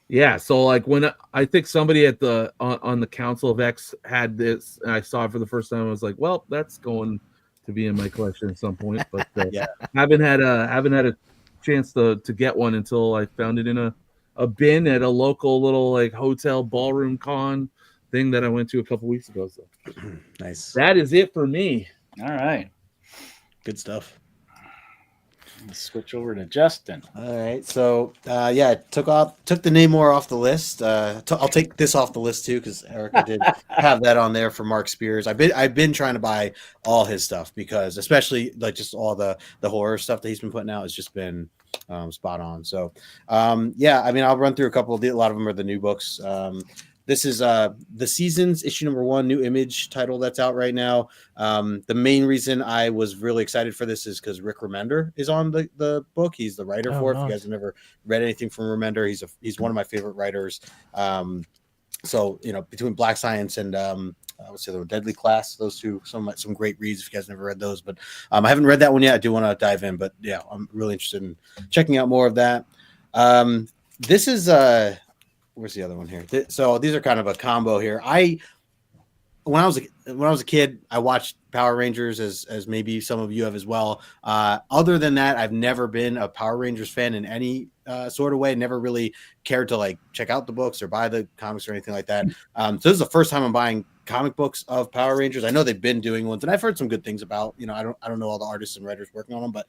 S3: Yeah, so when I think somebody at on the Council of X had this, and I saw it for the first time, I was like, well, that's going to be in my collection at some point. But haven't had a chance to get one until I found it in a bin at a local little hotel ballroom con thing that I went to a couple weeks ago. So
S4: nice.
S3: That is it for me.
S1: All right.
S4: Good stuff.
S1: Let's switch over to Justin.
S4: All right. So I took the Namor off the list. I'll take this off the list too, because Erica did have that on there for Mark Spears. I've been trying to buy all his stuff, because especially just all the horror stuff that he's been putting out has just been spot on. So yeah, I mean, I'll run through a lot of them are the new books. This is the Seasons issue number 1, new Image title that's out right now. The main reason I was really excited for this is because Rick Remender is on the book. He's the writer for it. If you guys have never read anything from Remender, he's one of my favorite writers. So between Black Science and what's the other one? Deadly Class, those two, some great reads if you guys never read those. But I haven't read that one yet. I do want to dive in, but yeah, I'm really interested in checking out more of that. This is where's the other one here? So these are kind of a combo here. When I was a kid, I watched Power Rangers as maybe some of you have as well. Other than that, I've never been a Power Rangers fan in any sort of way. Never really cared to like check out the books or buy the comics or anything like that. So this is the first time I'm buying comic books of Power Rangers. I know they've been doing ones, and I've heard some good things about. I don't know all the artists and writers working on them, but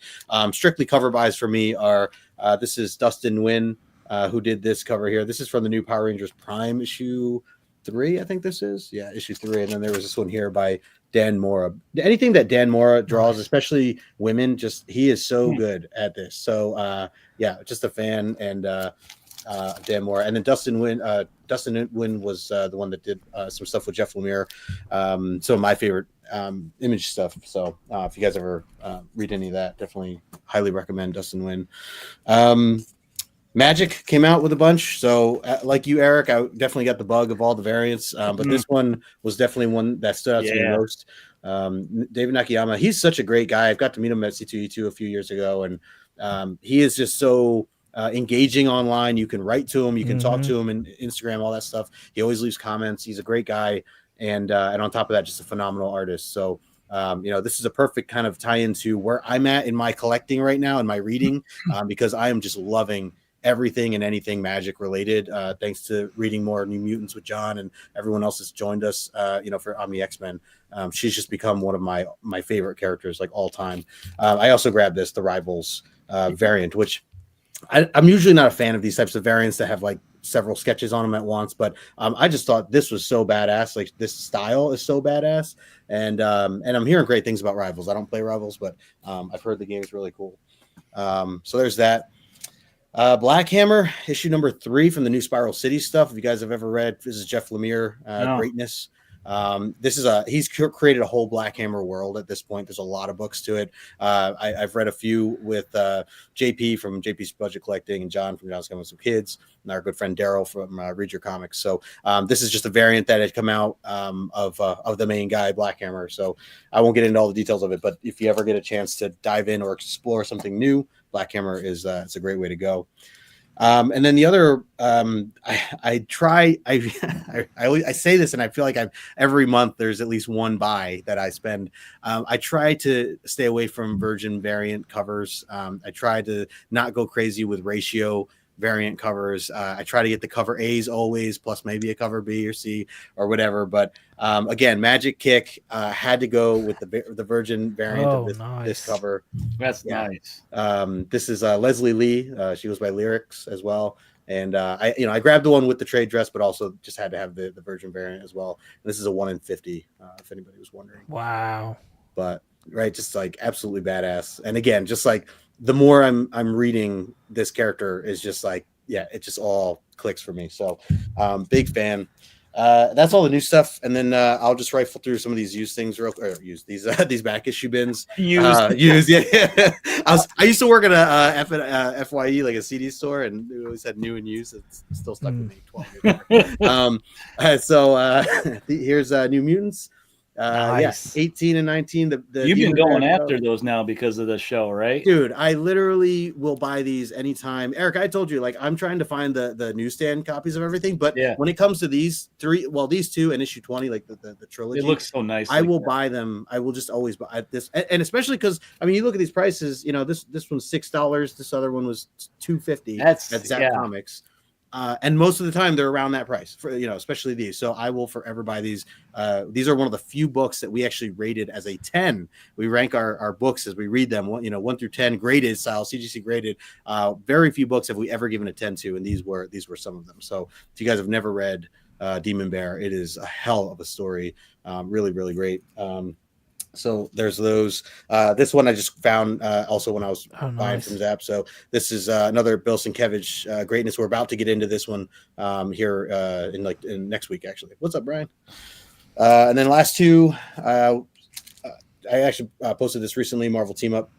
S4: strictly cover buys for me are this is Dustin Nguyen, who did this cover here. This is from the new Power Rangers Prime issue 3, I think this is. Yeah, issue 3. And then there was this one here by Dan Mora. Anything that Dan Mora draws, especially women, he is so good at this. So yeah, just a fan. And Dan Mora. And then Dustin Nguyen was the one that did some stuff with Jeff Lemire. Some of my favorite Image stuff. So if you guys ever read any of that, definitely highly recommend Dustin Nguyen. Magic came out with a bunch. So like you, Eric, I definitely got the bug of all the variants. But this one was definitely one that stood out to me most. David Nakayama, he's such a great guy. I've got to meet him at C2E2 a few years ago. And he is just so engaging online. You can write to him. You can talk to him in Instagram, all that stuff. He always leaves comments. He's a great guy. And on top of that, just a phenomenal artist. So, this is a perfect kind of tie into where I'm at in my collecting right now and my reading, because I am just loving everything and anything Magic related, thanks to reading more New Mutants with John and everyone else that's joined us, for Omni X-Men. She's just become one of my favorite characters, like all time. I also grabbed the Rivals variant, which I'm usually not a fan of these types of variants that have like several sketches on them at once, but I just thought this was so badass. Like this style is so badass. And I'm hearing great things about Rivals. I don't play Rivals, but I've heard the game is really cool. So there's that. Black Hammer issue number 3 from the new Spiral City stuff. If you guys have ever read, this is Jeff Lemire, Greatness. He's created a whole Black Hammer world at this point. There's a lot of books to it. I've read a few with JP from JP's Budget Collecting and John from John's Coming with Some Kids, and our good friend Daryl from Read Your Comics. So this is just a variant that had come out of the main guy, Black Hammer. So I won't get into all the details of it, but if you ever get a chance to dive in or explore something new, Black Hammer is it's a great way to go. And then the other, I say this and I feel like every month there's at least one buy that I spend. I try to stay away from Virgin variant covers. I try to not go crazy with ratio variant covers. I try to get the cover A's always, plus maybe a cover B or C or whatever. But again, Magic Kick had to go with the Virgin variant of this cover.
S1: That's nice.
S4: This is Leslie Lee. She goes by Lyrics as well. And I grabbed the one with the trade dress, but also just had to have the Virgin variant as well. And this is a 1 in 50, if anybody was wondering.
S2: Wow.
S4: But right, just like absolutely badass. And again, just like the more I'm reading, this character is just like, yeah, it just all clicks for me. So big fan. That's all the new stuff, and then I'll just rifle through some of these used things these back issue bins. Used, yeah. I used to work at a FYE, like a CD store, and we always had new and used. It's still stuck with me 12 years. So here's New Mutants.
S2: Nice.
S4: 18 and 19.
S1: You've been going after those now because of the show, right?
S4: Dude, I literally will buy these anytime. Eric, I told you, like, I'm trying to find the newsstand copies of everything, but when it comes to these 3, well, these 2 and issue 20, like the trilogy,
S1: it looks so nice.
S4: I will buy them. I will just always buy this, and especially because you look at these prices. This one's $6. This other one was $2.50. That's Zap Comics. And most of the time they're around that price for, especially these. So I will forever buy these. These are one of the few books that we actually rated as a 10. We rank our books as we read them, 1 through 10 graded style, CGC graded. Very few books have we ever given a 10 to, and these were some of them. So if you guys have never read Demon Bear, it is a hell of a story. Really, really great. So there's those. This one I just found also when I was buying from Zap. So this is another Bill Sienkiewicz greatness. We're about to get into this one here in next week, actually. What's up, Brian? And then last two, I actually posted this recently, Marvel Team Up.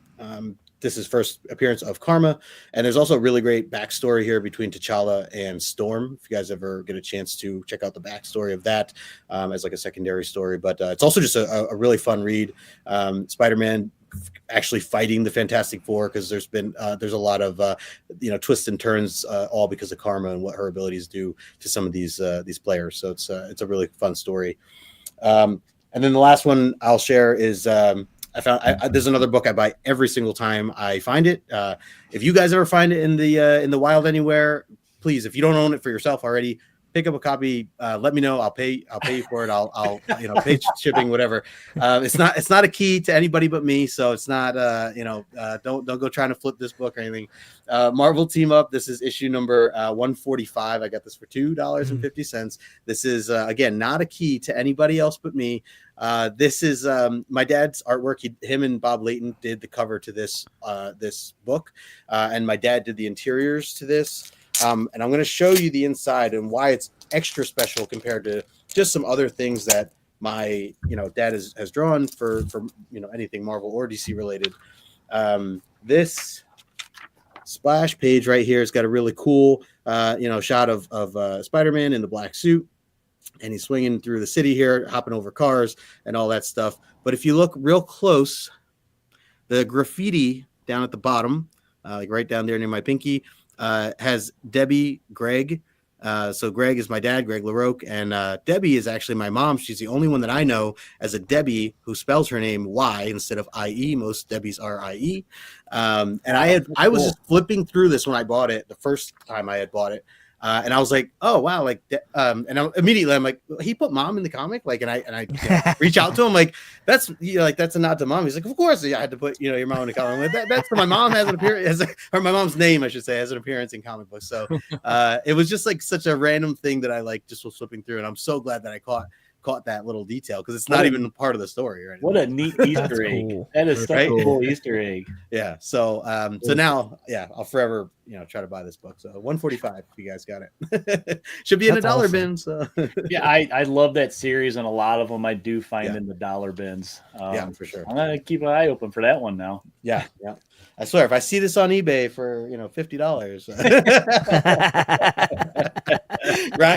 S4: This is first appearance of Karma, and there's also a really great backstory here between T'Challa and Storm. If you guys ever get a chance to check out the backstory of that as like a secondary story, but it's also just a really fun read. Spider-Man actually fighting the Fantastic Four, because there's a lot of twists and turns, all because of Karma and what her abilities do to some of these players. So it's a really fun story. And then the last one I'll share is. There's another book I buy every single time I find it. If you guys ever find it in the wild anywhere, please, if you don't own it for yourself already, pick up a copy. Let me know. I'll pay you for it. I'll pay shipping, whatever. It's not a key to anybody but me, so it's not don't go trying to flip this book or anything. Marvel Team Up. This is issue number 145. I got this for $2.50. This is again not a key to anybody else but me. This is my dad's artwork. Him and Bob Layton did the cover to this book, and my dad did the interiors to this. And I'm going to show you the inside and why it's extra special compared to just some other things that my dad has drawn for anything Marvel or DC related. This splash page right here has got a really cool shot of Spider-Man in the black suit, and he's swinging through the city here, hopping over cars and all that stuff. But if you look real close, the graffiti down at the bottom, like right down there near my pinky, has Debbie Greg. So Greg is my dad, Greg LaRoque, and Debbie is actually my mom. She's the only one that I know as a Debbie who spells her name Y instead of IE. Most Debbies are IE. And I was just flipping through this when I bought it the first time I had bought it. And I was like, oh wow, and immediately I'm like, he put mom in the comic, and I reach out to him like that's a nod to mom. He's like, of course, I had to put your mom in the comic. Like, that's my mom has an appearance, or my mom's name I should say has an appearance in comic books. So it was just like such a random thing that I just was flipping through, and I'm so glad that I caught that little detail, because it's not even part of the story, right?
S1: What a neat Easter egg. Cool. That is such a cool Easter egg.
S4: Yeah. So now I'll forever try to buy this book. So 145 if you guys got it. Should be in a dollar bin. So
S1: yeah, I love that series, and a lot of them I do find in the dollar bins.
S4: Yeah, for sure.
S1: I'm gonna keep an eye open for that one now.
S4: Yeah. I swear, if I see this on eBay for $50,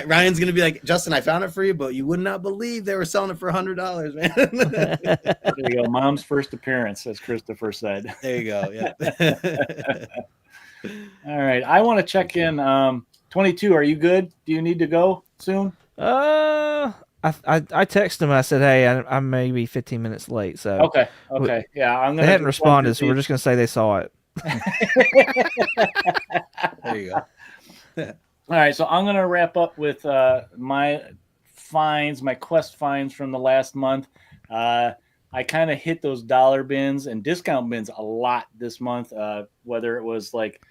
S4: Ryan's gonna be like, Justin, I found it for you, but you would not believe they were selling it for $100, man.
S1: There you go, mom's first appearance, as Christopher said.
S4: There you go. Yeah.
S1: All right, I want to check in. 22, are you good? Do you need to go soon?
S2: I texted him. I said, "Hey, I may be 15 minutes late." So
S1: okay, yeah, I'm gonna.
S2: They hadn't responded, so we're just gonna say they saw it.
S4: There you go.
S1: All right, so I'm gonna wrap up with my quest finds from the last month. I kind of hit those dollar bins and discount bins a lot this month. Whether it was like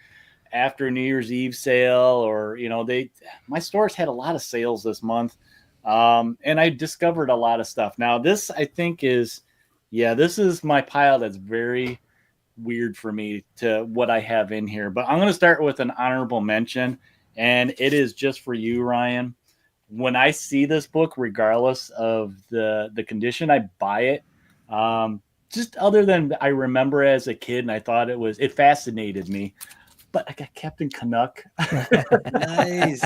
S1: after New Year's Eve sale, or my stores had a lot of sales this month. And I discovered a lot of stuff. Now, this I think this is my pile that's very weird for me to what I have in here. But I'm going to start with an honorable mention, and it is just for you, Ryan. When I see this book, regardless of the condition, I buy it. Just other than I remember as a kid, and I thought it fascinated me. But I got Captain Canuck.
S4: Nice.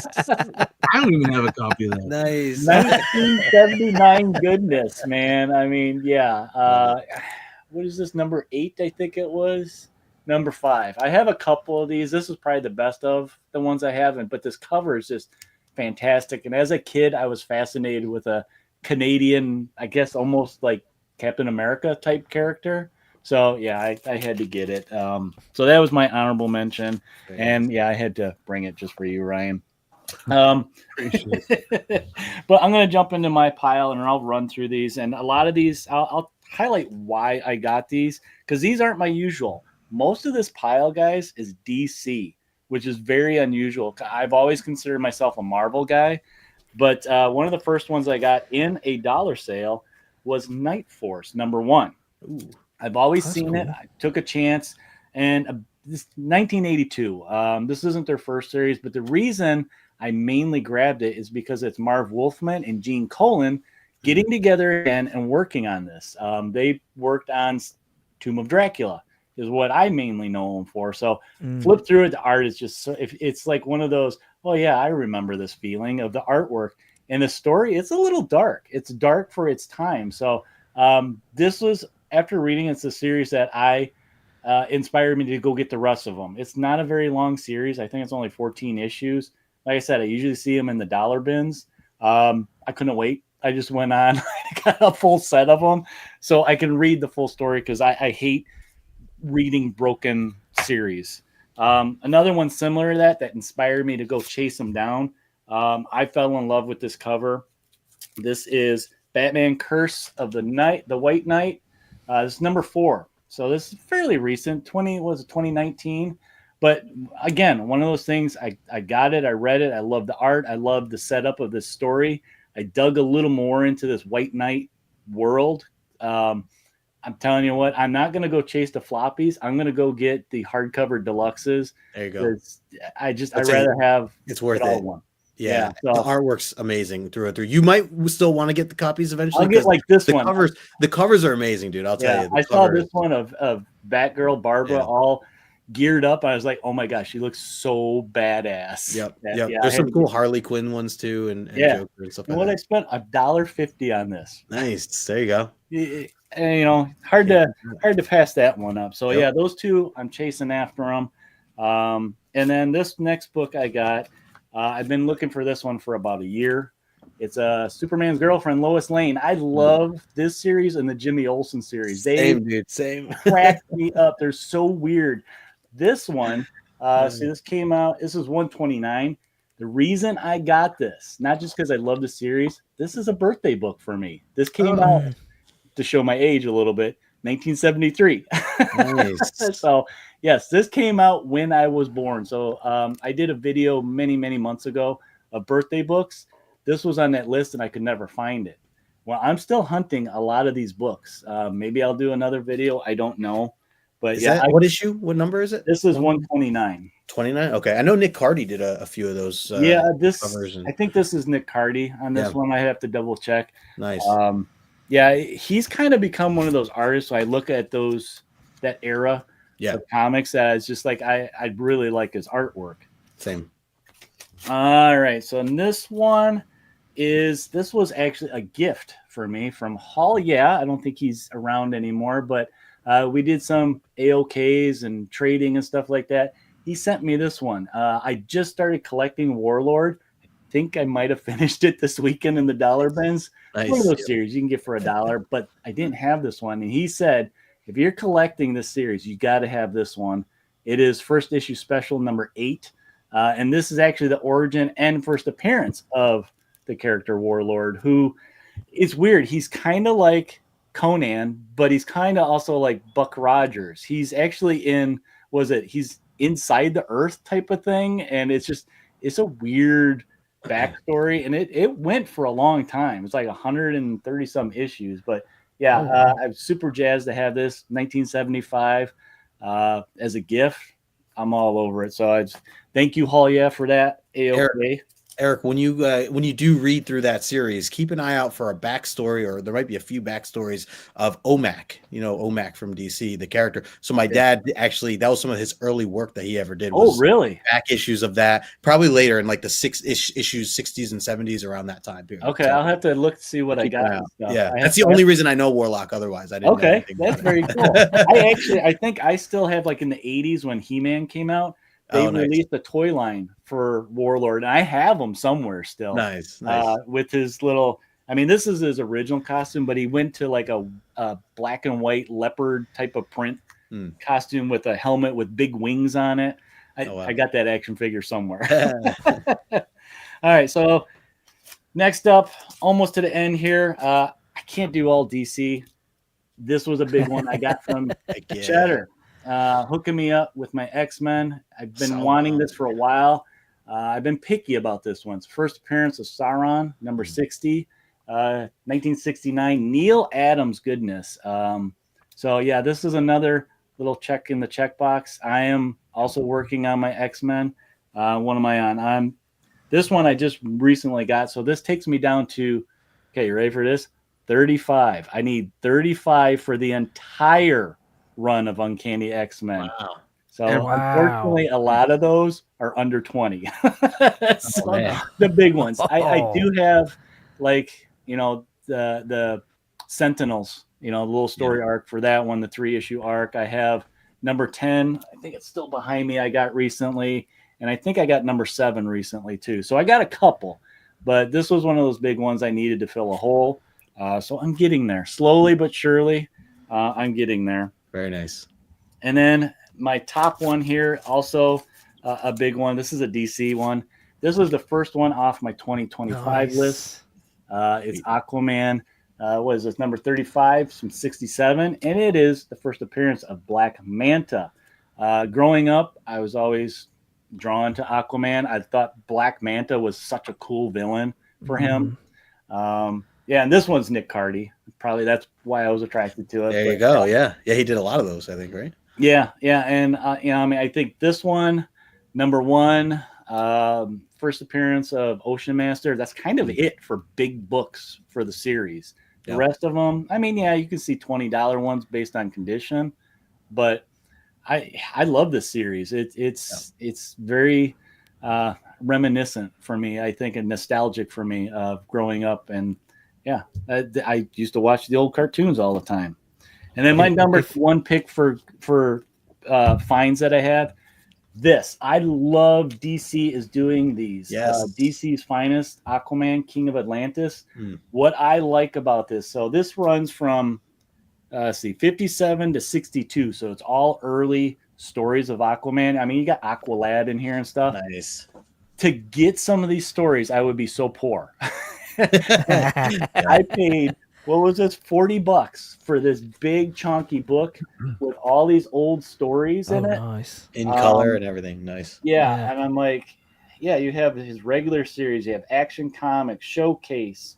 S3: I don't even have a copy of that.
S4: Nice.
S1: 1979 goodness, man. I mean, yeah. What is this, number 8? I think it was number 5. I have a couple of these. This is probably the best of the ones I haven't, but this cover is just fantastic. And as a kid, I was fascinated with a Canadian, I guess almost like Captain America type character. So yeah, I had to get it. So that was my honorable mention, and yeah, I had to bring it just for you, Ryan. But I'm gonna jump into my pile and I'll run through these. And a lot of these, I'll highlight why I got these, because these aren't my usual. Most of this pile, guys, is DC, which is very unusual. I've always considered myself a Marvel guy, but one of the first ones I got in a dollar sale was Night Force #1.
S4: Ooh.
S1: I've always
S2: That's
S1: seen it.
S2: cool.
S1: I took a chance, and this 1982. This isn't their first series, but the reason I mainly grabbed it is because it's Marv Wolfman and Gene Colan getting together again and working on this. They worked on Tomb of Dracula, is what I mainly know them for. So flip through it. The art is just so, if it's like one of those, oh yeah, I remember this feeling of the artwork. And the story, it's a little dark. It's dark for its time. So this was, after reading, it's a series that I inspired me to go get the rest of them. It's not a very long series. I think it's only 14 issues. Like I said, I usually see them in the dollar bins. I couldn't wait. I just went on, I got a full set of them so I can read the full story, because I hate reading broken series. Another one similar to that inspired me to go chase them down. I fell in love with this cover. This is Batman Curse of the Night, the White Knight. This is #4. So this is fairly recent. 2019. But again, one of those things, I got it, I read it, I love the art, I love the setup of this story. I dug a little more into this White Knight world. I'm telling you what, I'm not going to go chase the floppies. I'm going to go get the hardcover deluxes.
S4: There you go.
S1: I'd rather have
S4: it's worth
S1: all
S4: it.
S1: one.
S4: Yeah,
S1: so
S4: the artwork's amazing through and through. You might still want to get the copies eventually.
S1: I'll get like this
S4: the
S1: one.
S4: The covers are amazing, dude. I'll tell you.
S1: I saw this one of Batgirl Barbara all geared up. I was like, oh my gosh, she looks so badass.
S4: Yep.
S1: Yeah,
S4: There's some cool Harley Quinn ones too, and Joker and stuff.
S1: And what I spent $1.50 on this.
S4: Nice. There you go.
S1: And, you know, hard to pass that one up. So yeah, those two I'm chasing after them. And then this next book I got, I've been looking for this one for about a year. It's Superman's Girlfriend, Lois Lane. I love this series and the Jimmy Olsen series.
S4: Same, dude. Same.
S1: Crack me up. They're so weird. This one, see, this came out. This is 129. The reason I got this, not just because I love the series, this is a birthday book for me. This came out, to show my age a little bit, 1973.
S4: Nice.
S1: So yes, this came out when I was born. So I did a video many months ago of birthday books. This was on that list and I could never find it. Well, I'm still hunting a lot of these books. Maybe I'll do another video. I don't know. But
S4: what issue? What number is it?
S1: This is 129.
S4: 29. Okay, I know Nick Cardy did a few of those.
S1: I think this is Nick Cardy on this one. I have to double check.
S4: Nice.
S1: He's kind of become one of those artists. So I look at that era of comics that it's just like I really like his artwork.
S4: Same.
S1: All right, so this one this was actually a gift for me from Hall. Yeah, I don't think he's around anymore, but we did some AOKs and trading and stuff like that. He sent me this one. I just started collecting Warlord. I think I might have finished it this weekend in the dollar bins.
S4: Nice.
S1: One of those series you can get for $1, but I didn't have this one. And he said, if you're collecting this series, you got to have this one. It is first issue special #8. And this is actually the origin and first appearance of the character Warlord, who is weird. He's kind of like Conan, but he's kind of also like Buck Rogers. He's actually he's inside the earth type of thing. And it's a weird backstory. And it went for a long time. It's like 130 some issues, but I'm super jazzed to have this 1975 as a gift. I'm all over it. So thank you, Hall, for that.
S4: Eric, when you do read through that series, keep an eye out for a backstory, or there might be a few backstories of OMAC. You know, OMAC from DC, the character. So my dad actually, that was some of his early work that he ever did.
S1: Oh, really?
S4: Back issues of that, probably later in like the issues 60s and 70s, around that time period.
S1: Okay, so I'll have to look to see what I got.
S4: Yeah, that's the only reason I know Warlock. Otherwise, I didn't.
S1: Okay, that's very cool. I think I still have, like in the 80s when He-Man came out. They released a toy line for Warlord, and I have them somewhere still.
S4: Nice.
S1: With his little, this is his original costume, but he went to like a black and white leopard type of print costume with a helmet with big wings on it. I got that action figure somewhere. All right, so next up, almost to the end here. I can't do all DC. This was a big one I got from Cheddar. Hooking me up with my X-Men. I've been wanting this for a while. I've been picky about this one. It's first appearance of Sauron, #60. 1969 Neil Adams goodness. So yeah, this is another little check in the checkbox. I am also working on my X-Men. What am I on? This one I just recently got. So this takes me down to, okay, you ready for this? 35. I need 35 for the entire run of Uncanny X-Men.
S4: Wow.
S1: So
S2: Wow.
S1: unfortunately, a lot of those are under 20. So
S4: man.
S1: the big ones. I
S2: Oh.
S1: do have, like, the Sentinels, the little story arc for that one, the 3-issue arc. I have number 10. I think it's still behind me. I got recently, and I think I got number 7 recently too. So I got a couple, but this was one of those big ones I needed to fill a hole. So I'm getting there slowly but surely. I'm getting there.
S4: Very nice.
S1: And then my top one here, also a big one. This is a DC one. This was the first one off my 2025 list. It's Aquaman. What is this? Number 35 from 67. And it is the first appearance of Black Manta. Growing up, I was always drawn to Aquaman. I thought Black Manta was such a cool villain for him. Yeah, and this one's Nick Cardy. Probably that's why I was attracted to it.
S4: There you go. Yeah. Yeah, he did a lot of those, I think, right?
S1: Yeah, and I think this one, number 1, first appearance of Ocean Master. That's kind of it for big books for the series. The rest of them, I mean, yeah, you can see $20 ones based on condition, but I love this series. It's very reminiscent for me, I think, and nostalgic for me of growing up. And yeah, I used to watch the old cartoons all the time. And then my number 1 pick for finds that I have, this. I love DC is doing these.
S4: Yes.
S1: DC's finest, Aquaman, King of Atlantis. What I like about this, so this runs from 57 to 62. So it's all early stories of Aquaman. I mean, you got Aqualad in here and stuff.
S4: Nice.
S1: To get some of these stories, I would be so poor. I paid, what was this, $40 for this big chunky book with all these old stories in it.
S2: Nice.
S4: In color and everything. Nice.
S1: Yeah, and I'm like, yeah, you have his regular series, you have Action Comics, Showcase.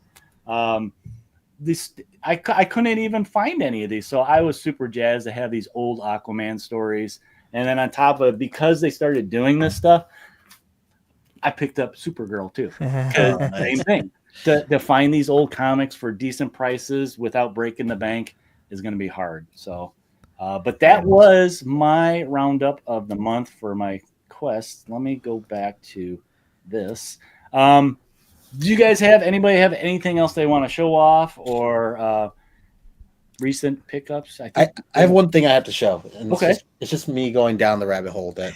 S1: This I couldn't even find any of these, so I was super jazzed to have these old Aquaman stories. And then on top of it, because they started doing this stuff, I picked up Supergirl too. Same thing. To find these old comics for decent prices without breaking the bank is going to be hard. So, but that was my roundup of the month for my quest. Let me go back to this. Do you guys anybody have anything else they want to show off or recent pickups? I
S4: have one thing I have to show. And
S1: okay.
S4: It's just me going down the rabbit hole. That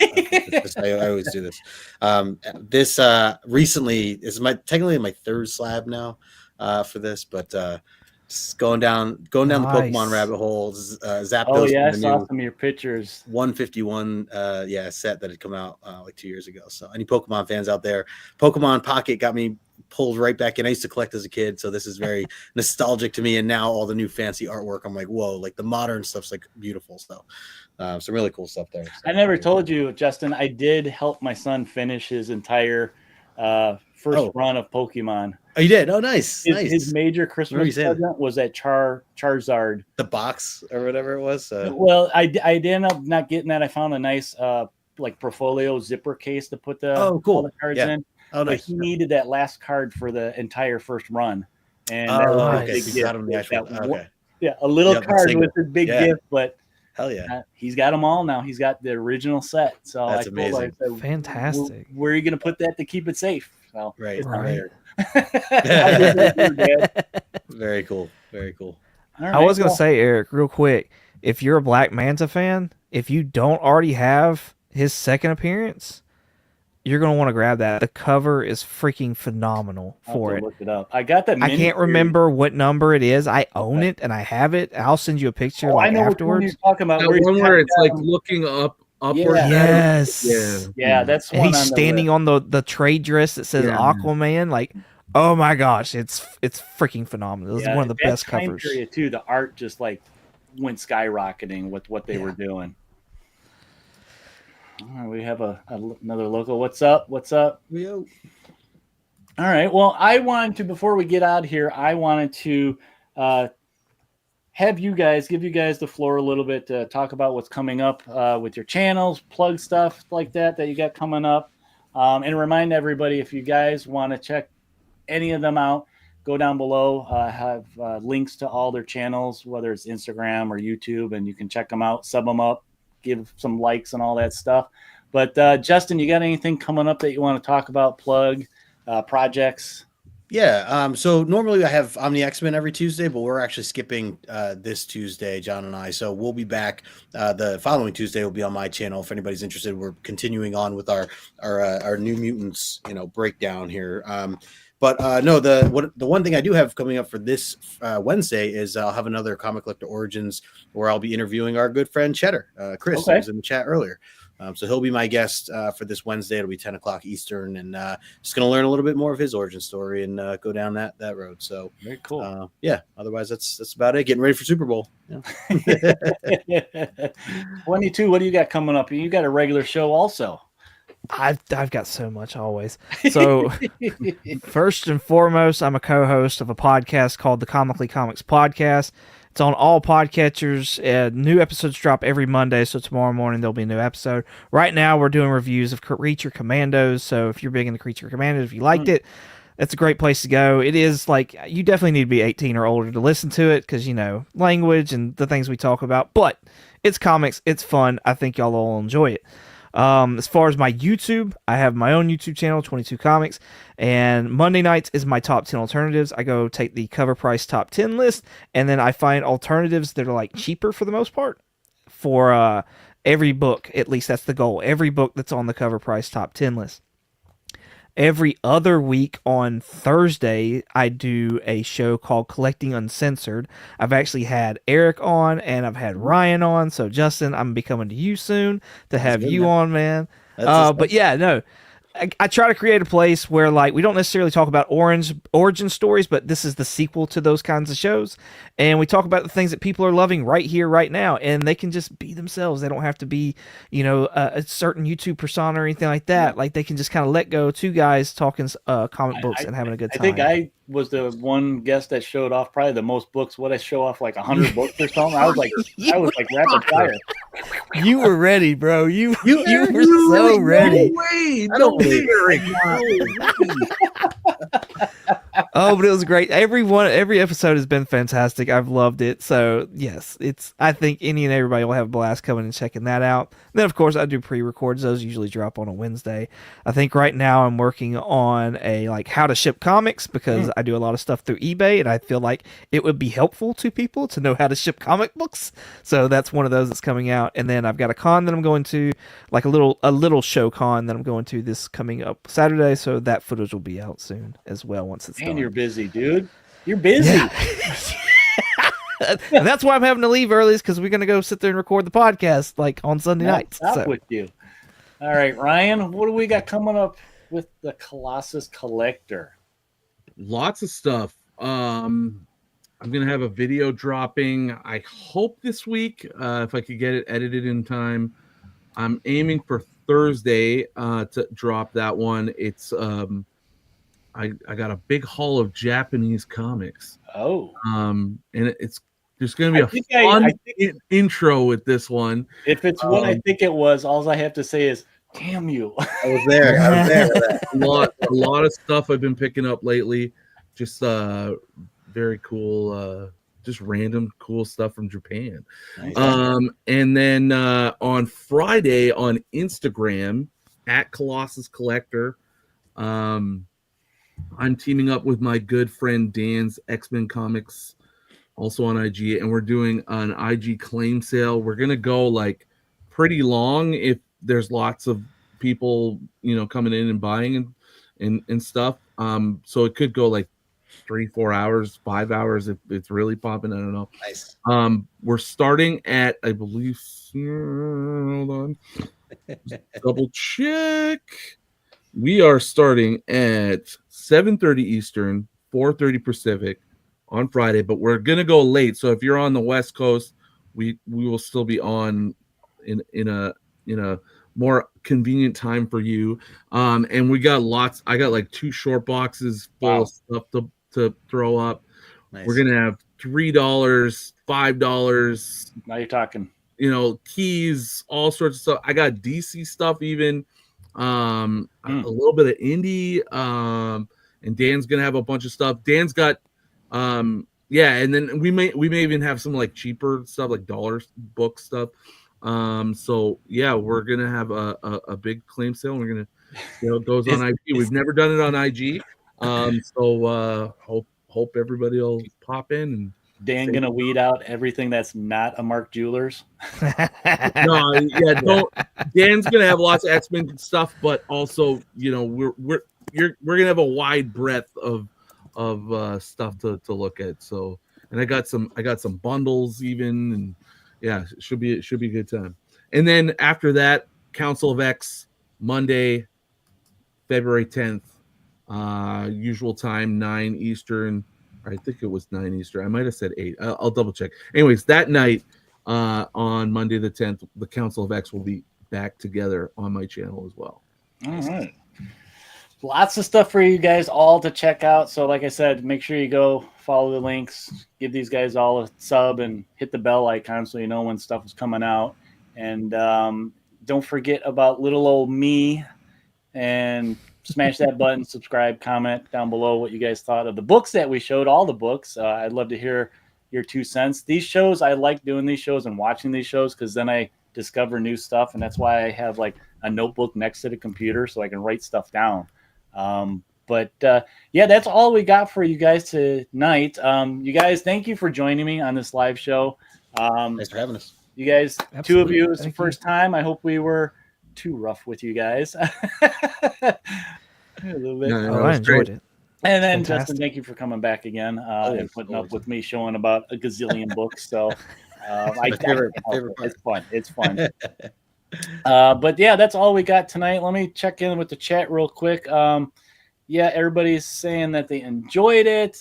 S4: I always do this. This recently is technically my 3rd slab now for this, but just going down the Pokemon rabbit hole. Zapdos.
S1: Oh yeah, I saw some of your pictures.
S4: 151 set that had come out like 2 years ago. So any Pokemon fans out there, Pokemon Pocket got me pulled right back in. I used to collect as a kid, so this is very nostalgic to me. And now all the new fancy artwork, I'm like, whoa, like the modern stuff's like beautiful stuff. Some really cool stuff there. So,
S1: I never told you, Justin, I did help my son finish his entire first run of Pokemon.
S4: Oh, you did? Oh, nice.
S1: His major Christmas present was that Charizard.
S4: The box or whatever it was.
S1: Well, I did end up not getting that. I found a nice like portfolio zipper case to put all the cards in.
S4: Oh, nice.
S1: But he needed that last card for the entire first run. And
S4: that was
S1: a big gift. Yeah, a little card with a big gift, but
S4: hell yeah,
S1: he's got them all now. He's got the original set. So
S4: that's amazing.
S2: Fantastic.
S1: Where are you going to put that to keep it safe? So,
S4: right. Very cool. Very cool.
S2: Right, I was going to say, Eric, real quick, if you're a Black Manta fan, if you don't already have his second appearance, you're going to want to grab that. The cover is freaking phenomenal for it.
S1: Look it up. I got that.
S2: I can't remember what number it is. I own it and I have it. I'll send you a picture
S1: I know
S2: afterwards.
S1: What you're talking about.
S3: That one where it's like looking upward.
S2: Yes.
S1: Yeah, that's
S2: and he's standing on the trade dress that says Aquaman. Like, oh my gosh, it's freaking phenomenal. It's one of the best covers.
S1: Period too. The art just like went skyrocketing with what they were doing. All right, we have another local. What's up?
S4: Yo.
S1: All right. Well, I wanted to, before we get out of here, I wanted to give you guys the floor a little bit to talk about what's coming up with your channels, plug stuff like that you got coming up, and remind everybody, if you guys want to check any of them out, go down below. Have links to all their channels, whether it's Instagram or YouTube, and you can check them out, sub them up, give some likes and all that stuff. But Justin, you got anything coming up that you want to talk about, plug, projects?
S4: Yeah. So normally I have Omni X-Men every Tuesday, but we're actually skipping this Tuesday, John and I. So we'll be back. The following Tuesday will be on my channel. If anybody's interested, we're continuing on with our New Mutants, breakdown here. But no, the one thing I do have coming up for this Wednesday is I'll have another Comic Collector Origins where I'll be interviewing our good friend Cheddar, Chris, who was in the chat earlier. So he'll be my guest for this Wednesday. It'll be 10 o'clock Eastern, and just going to learn a little bit more of his origin story and go down that road. So
S1: very cool.
S4: Yeah. Otherwise, that's about it. Getting ready for Super Bowl.
S1: Yeah. 22. What do you got coming up? You got a regular show also.
S2: I've got so much always. So first and foremost, I'm a co-host of a podcast called the Comically Comics Podcast. It's on all podcatchers. New episodes drop every Monday, so tomorrow morning there'll be a new episode. Right now, we're doing reviews of Creature Commandos, so if you're big into Creature Commandos, if you liked it, that's a great place to go. It is like, you definitely need to be 18 or older to listen to it, because, language and the things we talk about, but it's comics, it's fun. I think y'all will enjoy it. As far as my YouTube, I have my own YouTube channel, 22 Comics, and Monday nights is my top 10 alternatives. I go take the cover price top 10 list, and then I find alternatives that are like cheaper for the most part for every book. At least that's the goal. Every book that's on the cover price top 10 list. Every other week on Thursday, I do a show called Collecting Uncensored. I've actually had Eric on, and I've had Ryan on. So, Justin, I'm be coming to you soon to have you on, man. But yeah, no. I try to create a place where, like, we don't necessarily talk about origin stories, but this is the sequel to those kinds of shows. And we talk about the things that people are loving right here, right now. And they can just be themselves. They don't have to be, a certain YouTube persona or anything like that. Like, they can just kind of let go. Two guys talking comic books and having a good time.
S1: I think I was the one guest that showed off probably the most books. What, I show off like 100 books or something? I was like rapid fire.
S2: You were ready, bro. You were so ready.
S3: No way. No way, Eric.
S2: Oh, but it was great. Every episode has been fantastic. I've loved it. So yes, I think any and everybody will have a blast coming and checking that out. And then of course I do pre-records. Those usually drop on a Wednesday. I think right now I'm working on a how to ship comics, because I do a lot of stuff through eBay, and I feel like it would be helpful to people to know how to ship comic books. So that's one of those that's coming out. And then I've got a con that I'm going to, like a little show con that I'm going to this coming up Saturday. So that footage will be out soon as well once it's done.
S1: And you're busy, dude. You're busy.
S2: Yeah. And that's why I'm having to leave early, is because we're going to go sit there and record the podcast on Sunday nights.
S1: Stop with you. All right, Ryan, what do we got coming up with the Colossus Collector?
S3: Lots of stuff. I'm going to have a video dropping, I hope this week, if I could get it edited in time. I'm aiming for Thursday to drop that one. It's I got a big haul of Japanese comics.
S1: Oh.
S3: And there's going to be a fun intro with this one.
S1: If it's what I think it was, all I have to say is, damn you.
S4: I was there.
S3: A lot of stuff I've been picking up lately. Just very cool, just random cool stuff from Japan. Nice. And then on Friday on Instagram at Colossus Collector, I'm teaming up with my good friend Dan's X-Men Comics, also on IG, and we're doing an IG claim sale. We're gonna go pretty long if there's lots of people coming in and buying and stuff. So it could go 3-4 hours, 5 hours if it's really popping. I don't know.
S4: Nice.
S3: We're starting at, I believe, hold on, double check. We are starting at 7:30 Eastern, 4:30 Pacific on Friday, but we're gonna go late. So if you're on the West Coast, we will still be on in a more convenient time for you. And we got lots. I got like 2 short boxes full of stuff to throw up.
S4: Nice.
S3: We're gonna have $3, $5.
S1: Now you're talking.
S3: You know, keys, all sorts of stuff. I got DC stuff, even a little bit of indie. And Dan's gonna have a bunch of stuff. Dan's got yeah, and then we may even have some like cheaper stuff, like dollar book stuff. So yeah, we're gonna have a big claim sale. We're gonna see how it goes on IG. We've never done it on IG. So hope everybody will pop in. And
S1: Dan gonna weed out everything that's not a Mark Jewelers.
S3: no, yeah, don't. Dan's gonna have lots of X-Men stuff, but also, you know, we're gonna have a wide breadth of stuff to look at. So, and I got some bundles even, and yeah, it should be a good time. And then after that, Council of X, Monday, February 10th, usual time, 9 Eastern. I think it was 9 Eastern. I might have said 8. I'll double check. Anyways, that night, on Monday the 10th, the Council of X will be back together on my channel as well.
S1: All right. Lots of stuff for you guys all to check out. So like I said, make sure you go follow the links, give these guys all a sub, and hit the bell icon so you know when stuff is coming out. And don't forget about little old me, and smash that button, subscribe, comment down below what you guys thought of the books that we showed, all the books. I'd love to hear your 2 cents. These shows, I like doing these shows and watching these shows because then I discover new stuff, and that's why I have like a notebook next to the computer so I can write stuff down. But yeah, that's all we got for you guys tonight. You guys, thank you for joining me on this live show.
S4: Thanks for having us.
S1: You guys,
S2: Absolutely.
S1: 2 of you, it's the
S2: Thank
S1: first time. I hope we were too rough with you guys. A little bit.
S3: No,
S2: Oh, I enjoyed it.
S1: And then
S2: Fantastic.
S1: Justin, thank you for coming back again and putting up with me showing about a gazillion books. So I
S4: favorite
S1: it's fun. It's fun. But yeah, that's all we got tonight. Let me check in with the chat real quick. Yeah, everybody's saying that they enjoyed it.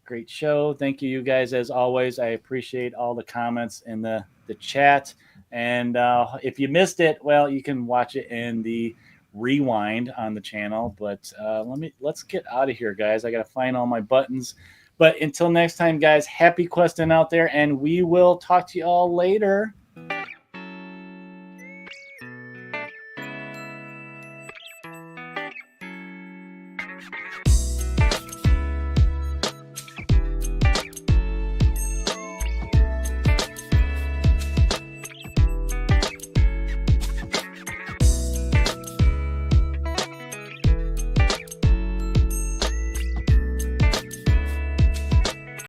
S1: Great show. Thank you guys, as always. I appreciate all the comments in the chat. And if you missed it, well, you can watch it in the rewind on the channel. But let's get out of here, guys. I got to find all my buttons. But until next time, guys, happy questing out there, and we will talk to you all later.